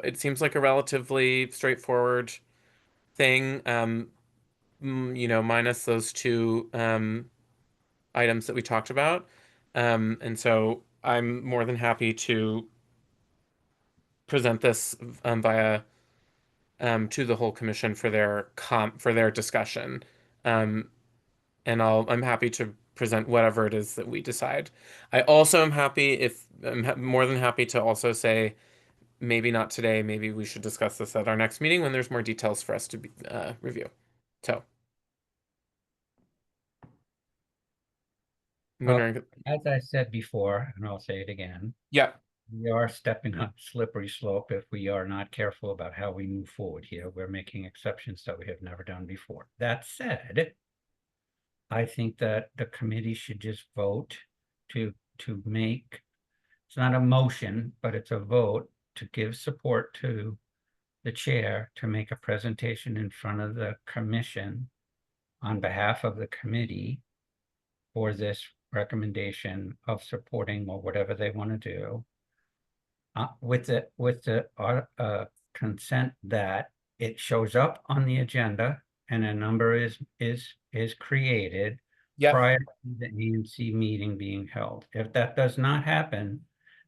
it seems like a relatively straightforward thing, minus those two items that we talked about. And so I'm more than happy to present this via to the whole commission for their discussion. And I'm happy to present whatever it is that we decide. I also am more than happy to also say, maybe not today, maybe we should discuss this at our next meeting when there's more details for us to review. So. Well, as I said before, and I'll say it again. Yeah. We are stepping on a slippery slope if we are not careful about how we move forward here. We're making exceptions that we have never done before. That said, I think that the committee should just vote to make, it's not a motion, but it's a vote to give support to the chair to make a presentation in front of the commission on behalf of the committee for this recommendation of supporting or whatever they want to do, with the consent that it shows up on the agenda and a number is created Yep. prior to the ANC meeting being held. If that does not happen,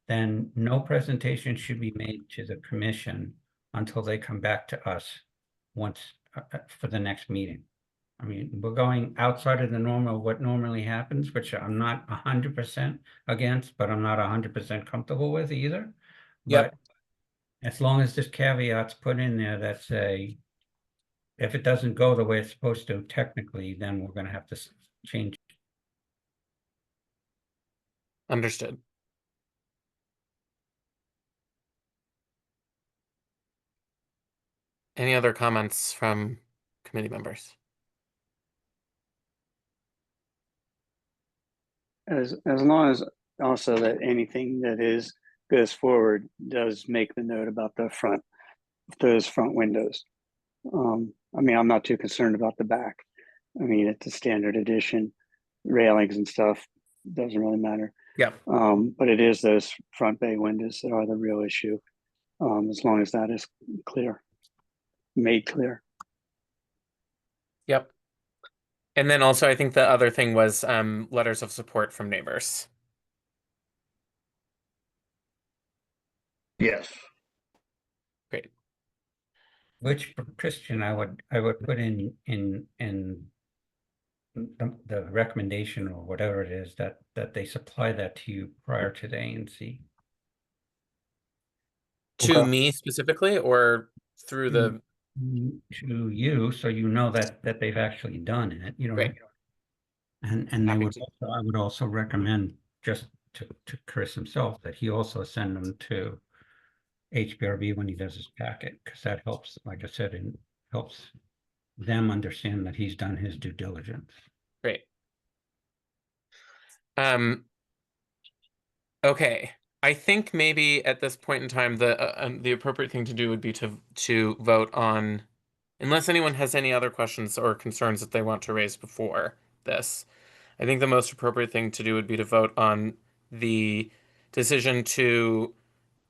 then no presentation should be made to the commission until they come back to us once for the next meeting. I mean, we're going outside of the normal, what normally happens, which I'm not 100% against, but I'm not 100% comfortable with either. Yep. But as long as this caveat's put in there that say, if it doesn't go the way it's supposed to technically, then we're gonna have to change. Understood. Any other comments from committee members? As long as also that anything that goes forward does make the note about those front windows. I mean, I'm not too concerned about the back. I mean, it's a standard edition, railings and stuff, doesn't really matter. Yep. But it is those front bay windows that are the real issue. As long as that is made clear. Yep. And then also, I think the other thing was letters of support from neighbors. Yes. Great. Which for Christian, I would put in the recommendation or whatever it is that they supply that to you prior to the ANC. To me specifically, or through the to you, so you know that they've actually done it, you know. Great. And they Happy would to. also, I would also recommend just to Chris himself that he also send them to HPRB when he does his packet, because that helps, like I said, it helps them understand that he's done his due diligence. Great. Okay. I think maybe at this point in time, the appropriate thing to do would be to vote on, unless anyone has any other questions or concerns that they want to raise before this. I think the most appropriate thing to do would be to vote on the decision to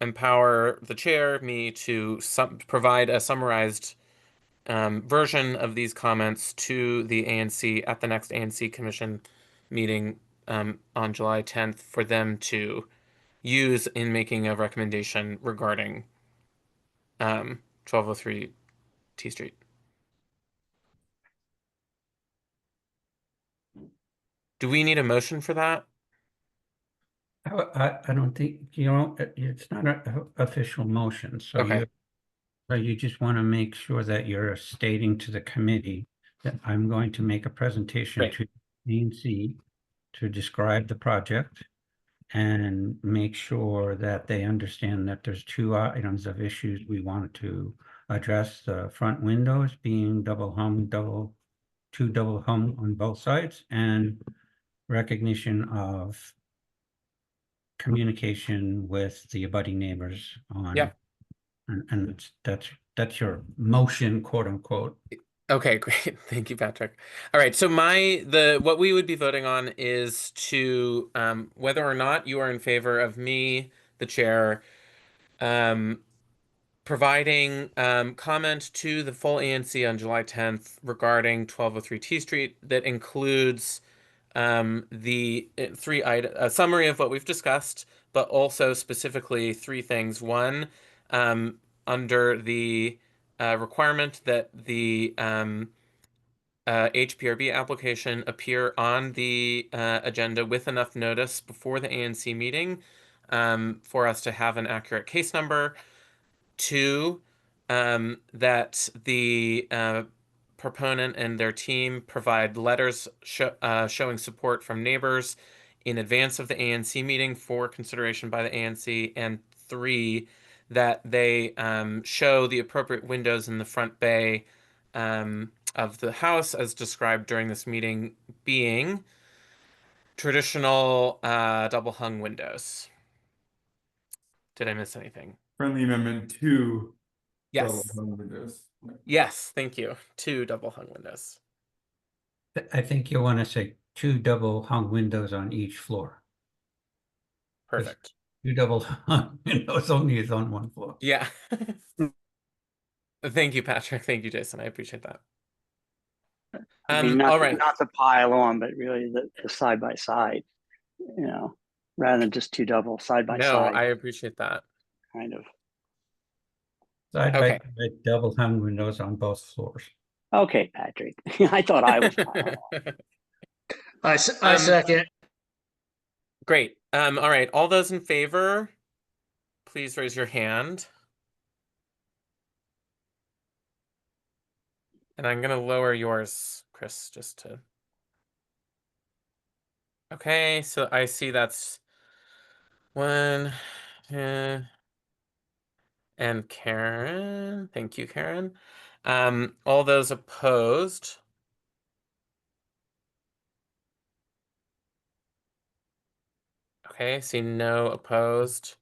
empower the chair, me, to provide a summarized version of these comments to the ANC at the next ANC Commission meeting on July 10th for them to use in making a recommendation regarding 1203 T Street. Do we need a motion for that? I don't think, you know, it's not an official motion, so Okay. you just want to make sure that you're stating to the committee that I'm going to make a presentation Great. to ANC to describe the project and make sure that they understand that there's two items of issues we wanted to address. The front windows being two double hung on both sides, and recognition of communication with the abutting neighbors on. Yep. And that's your motion, quote unquote. Okay, great. Thank you, Patrick. All right, so what we would be voting on is to whether or not you are in favor of me, the chair, providing comment to the full ANC on July 10th regarding 1203 T Street that includes the a summary of what we've discussed, but also specifically three things. One, under the requirement that the HPRB application appear on the agenda with enough notice before the ANC meeting for us to have an accurate case number. Two, that the proponent and their team provide letters showing support from neighbors in advance of the ANC meeting for consideration by the ANC. And three, that they show the appropriate windows in the front bay of the house as described during this meeting being traditional double hung windows. Did I miss anything? Friendly amendment to double Yes. hung windows. Yes, thank you. Two double hung windows. I think you want to say two double hung windows on each floor. Perfect. Two double hung windows only is on one floor. Yeah. Thank you, Patrick. Thank you, Jason. I appreciate that. I mean, All right. not to pile on, but really the side by side, rather than just two double side by No, side I appreciate that. kind of. Side by Okay. side, double hung windows on both floors. Okay, Patrick. I thought I was piling on. I second. Great. All right. All those in favor, please raise your hand. And I'm gonna lower yours, Chris, just to. Okay, so I see that's 1, 2, and Karen. Thank you, Karen. All those opposed. Okay, see no opposed.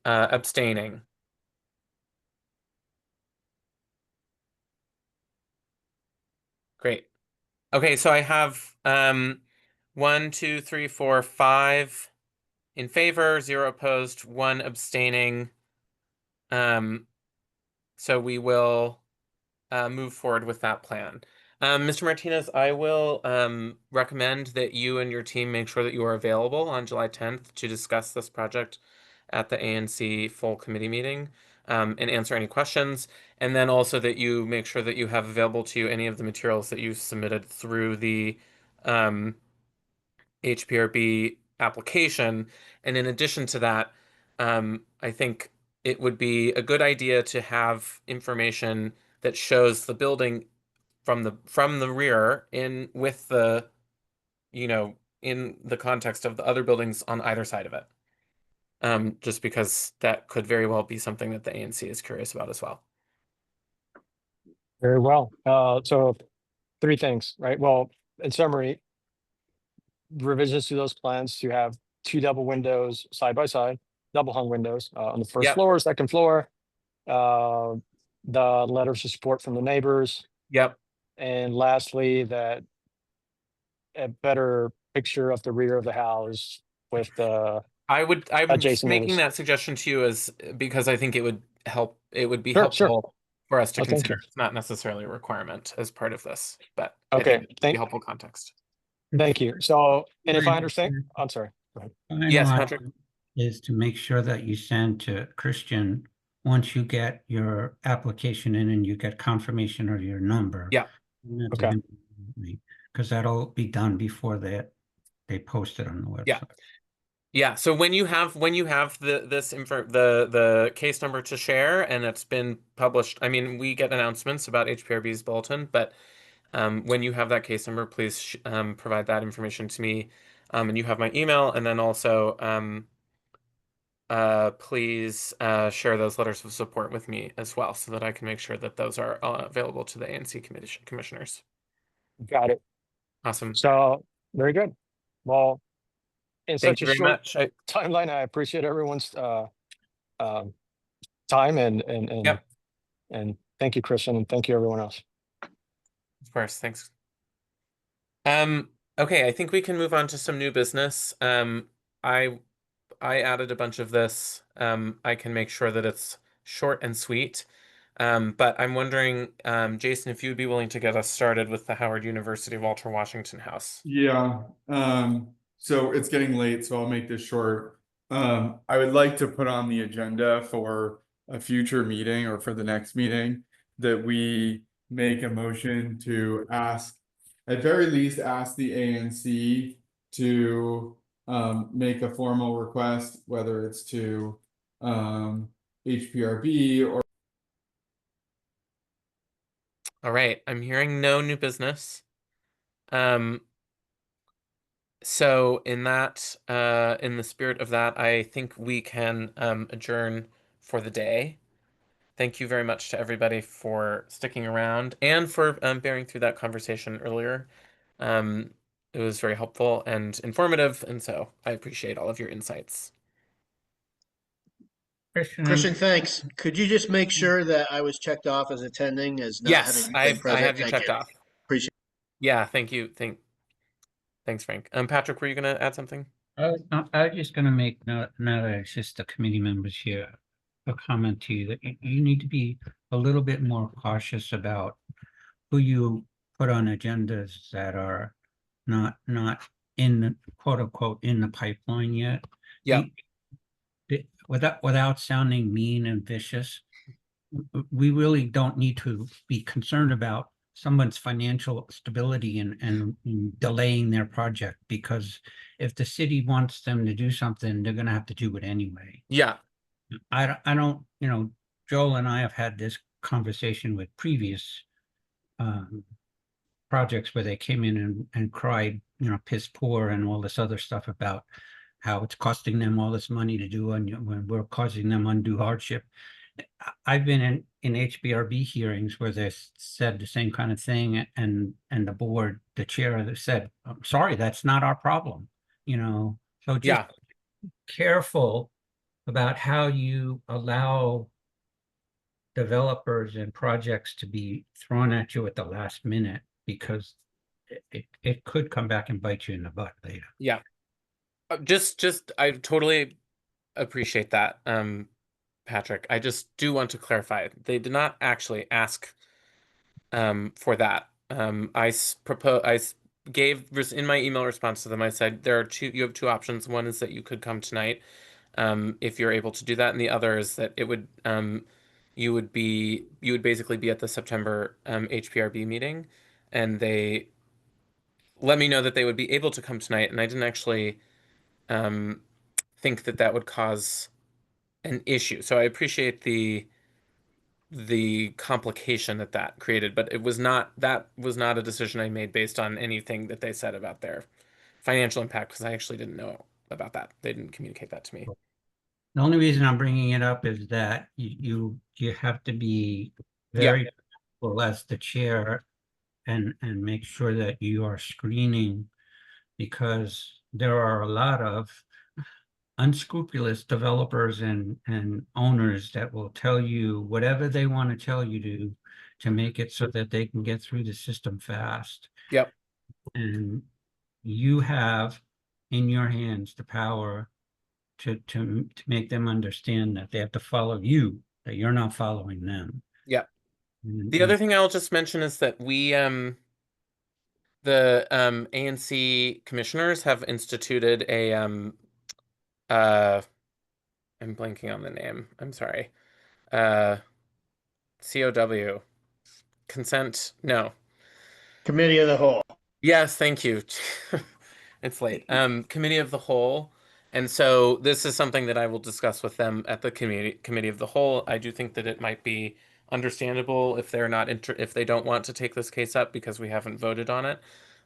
Abstaining. Great. Okay, so I have 1, 2, 3, 4, 5 in favor, 0 opposed, 1 abstaining. So we will move forward with that plan. Mr. Martinez, I will recommend that you and your team make sure that you are available on July 10th to discuss this project at the ANC full committee meeting and answer any questions. And then also that you make sure that you have available to you any of the materials that you submitted through the HPRB application. And in addition to that, I think it would be a good idea to have information that shows the building from the rear in with the, in the context of the other buildings on either side of it. Just because that could very well be something that the ANC is curious about as well. Very well. So 3 things, right? Well, in summary, revisions to those plans to have 2 double windows side by side, double hung windows on the first Yep. floor, second floor. The letters of support from the neighbors, Yep. and lastly, that a better picture of the rear of the house with the I'm adjacent making neighbors. that suggestion to you as because I think it would help. It would be Sure. helpful for us to Oh, thank consider. you. It's not necessarily a requirement as part of this, but I Okay, think it would be helpful context. thank you. So, and if I understand, I'm sorry. Go ahead. Final Yes, Patrick. item is to make sure that you send to Christian, once you get your application in and you get confirmation of your number. Yeah. Okay. Because that'll be done before they post it on the website. Yeah. Yeah, so when you have the case number to share and it's been published, I mean, we get announcements about HPRB's bulletin, but when you have that case number, please provide that information to me, and you have my email, and then also please share those letters of support with me as well, so that I can make sure that those are available to the ANC commissioners. Got it. Awesome. So, very good. Well, in Thank such you a very short much. timeline, I appreciate everyone's time and Yep. and thank you, Christian, and thank you, everyone else. Of course, thanks. Okay, I think we can move on to some new business. I added a bunch of this. I can make sure that it's short and sweet. But I'm wondering, Jason, if you'd be willing to get us started with the Howard University Walter Washington House. Yeah, so it's getting late, so I'll make this short. I would like to put on the agenda for a future meeting or for the next meeting that we make a motion to ask, at very least, ask the ANC to make a formal request, whether it's to HPRB or. All right, I'm hearing no new business. So in the spirit of that, I think we can adjourn for the day. Thank you very much to everybody for sticking around and for bearing through that conversation earlier. It was very helpful and informative, and so I appreciate all of your insights. Christian, thanks. Could you just make sure that I was checked off as attending, as not having Yes, been I present? have you Thank checked you. off. Appreciate Yeah, thank you. Thanks, Frank. Patrick, were you gonna add something? I was just going to make, now that it's just the committee members here, a comment to you that you need to be a little bit more cautious about who you put on agendas that are not in the quote unquote in the pipeline yet. Yeah. Without sounding mean and vicious, we really don't need to be concerned about someone's financial stability and delaying their project, because if the city wants them to do something, they're going to have to do it anyway. Yeah. I don't, Joel and I have had this conversation with previous projects where they came in and cried, piss poor and all this other stuff about how it's costing them all this money to do, and when we're causing them undue hardship. I've been in HBRB hearings where they said the same kind of thing, and the board, the chair said, "I'm sorry, that's not our problem." So just Yeah. careful about how you allow developers and projects to be thrown at you at the last minute, because it could come back and bite you in the butt later. Yeah. I totally appreciate that, Patrick. I just do want to clarify. They did not actually ask for that. I gave in my email response to them, I said you have two options. One is that you could come tonight, if you're able to do that, and the other is that you would basically be at the September HPRB meeting, and they let me know that they would be able to come tonight, and I didn't actually think that would cause an issue. So I appreciate the complication that created, but that was not a decision I made based on anything that they said about their financial impact, because I actually didn't know about that. They didn't communicate that to me. The only reason I'm bringing it up is that you have to be very careful as the chair and make sure that you are screening, because there are a lot of unscrupulous developers and owners that will tell you whatever they want to tell you to make it so that they can get through the system fast. Yep. And you have in your hands the power to make them understand that they have to follow you, that you're not following them. Yeah. The other thing I'll just mention is that the ANC commissioners have instituted a I'm blanking on the name. I'm sorry. COW. Consent. No. Committee of the whole. Yes, thank you. It's late. Committee of the whole. And so this is something that I will discuss with them at the committee of the whole. I do think that it might be understandable if they're not if they don't want to take this case up because we haven't voted on it.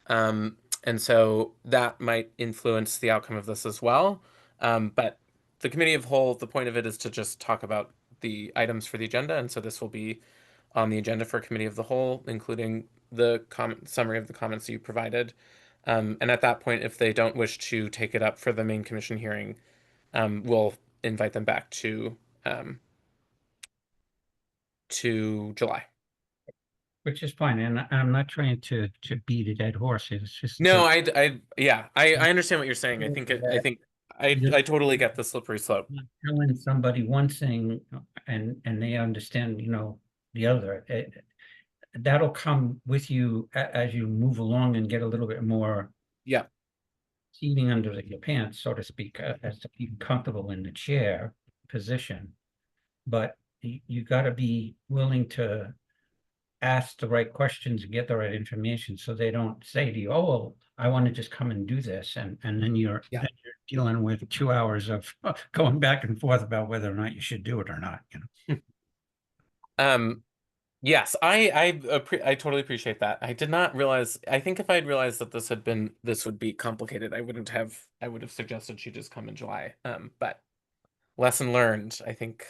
And so that might influence the outcome of this as well. But the committee of whole, the point of it is to just talk about the items for the agenda. And so this will be on the agenda for committee of the whole, including the summary of the comments you provided. And at that point, if they don't wish to take it up for the main commission hearing, we'll invite them back to July. Which is fine, and I'm not trying to beat a dead horse. It's just no, I understand what you're saying. I totally get the slippery slope. Telling somebody one thing and they understand, the other. That'll come with you as you move along and get a little bit more seating under your pants, so to speak, as to be comfortable in the chair position. But you got to be willing to ask the right questions and get the right information, so they don't say to you, "Oh, well, I want to just come and do this," and then you're dealing with 2 hours of going back and forth about whether or not you should do it or not. Yes, I totally appreciate that. I did not realize. I think if I'd realized that this would be complicated, I would have suggested she just come in July. But lesson learned, I think,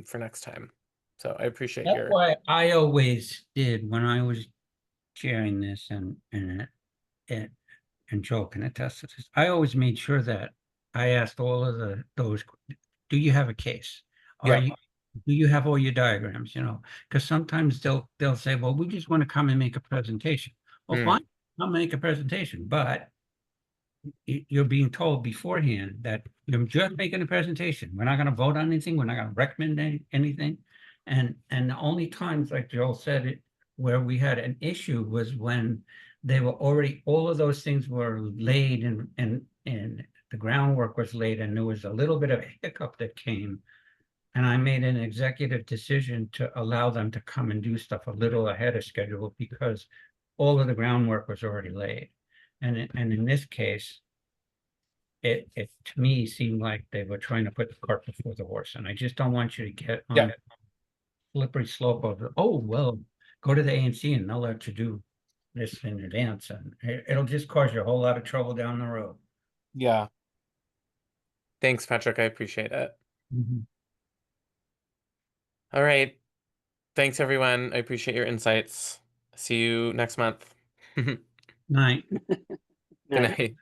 for next time. So I appreciate That's why I always did when I was chairing this, and Joe can attest to this. I always made sure that I asked all of those, do you have a case? Do you have all your diagrams? Because sometimes they'll say, well, we just want to come and make a presentation. Well, fine, I'll make a presentation, but you're being told beforehand that you're just making a presentation. We're not going to vote on anything. We're not going to recommend anything. And the only times, like Joel said, Where we had an issue was when they were already, all of those things were laid and the groundwork was laid, and there was a little bit of a hiccup that came. And I made an executive decision to allow them to come and do stuff a little ahead of schedule because all of the groundwork was already laid. And in this case, it to me seemed like they were trying to put the cart before the horse. And I just don't want you to get on that slippery slope of, oh, well, go to the ANC and they'll let you do this in advance. And it'll just cause you a whole lot of trouble down the road. Yeah. Thanks, Patrick. I appreciate it. All right. Thanks, everyone. I appreciate your insights. See you next month. Night. Good night.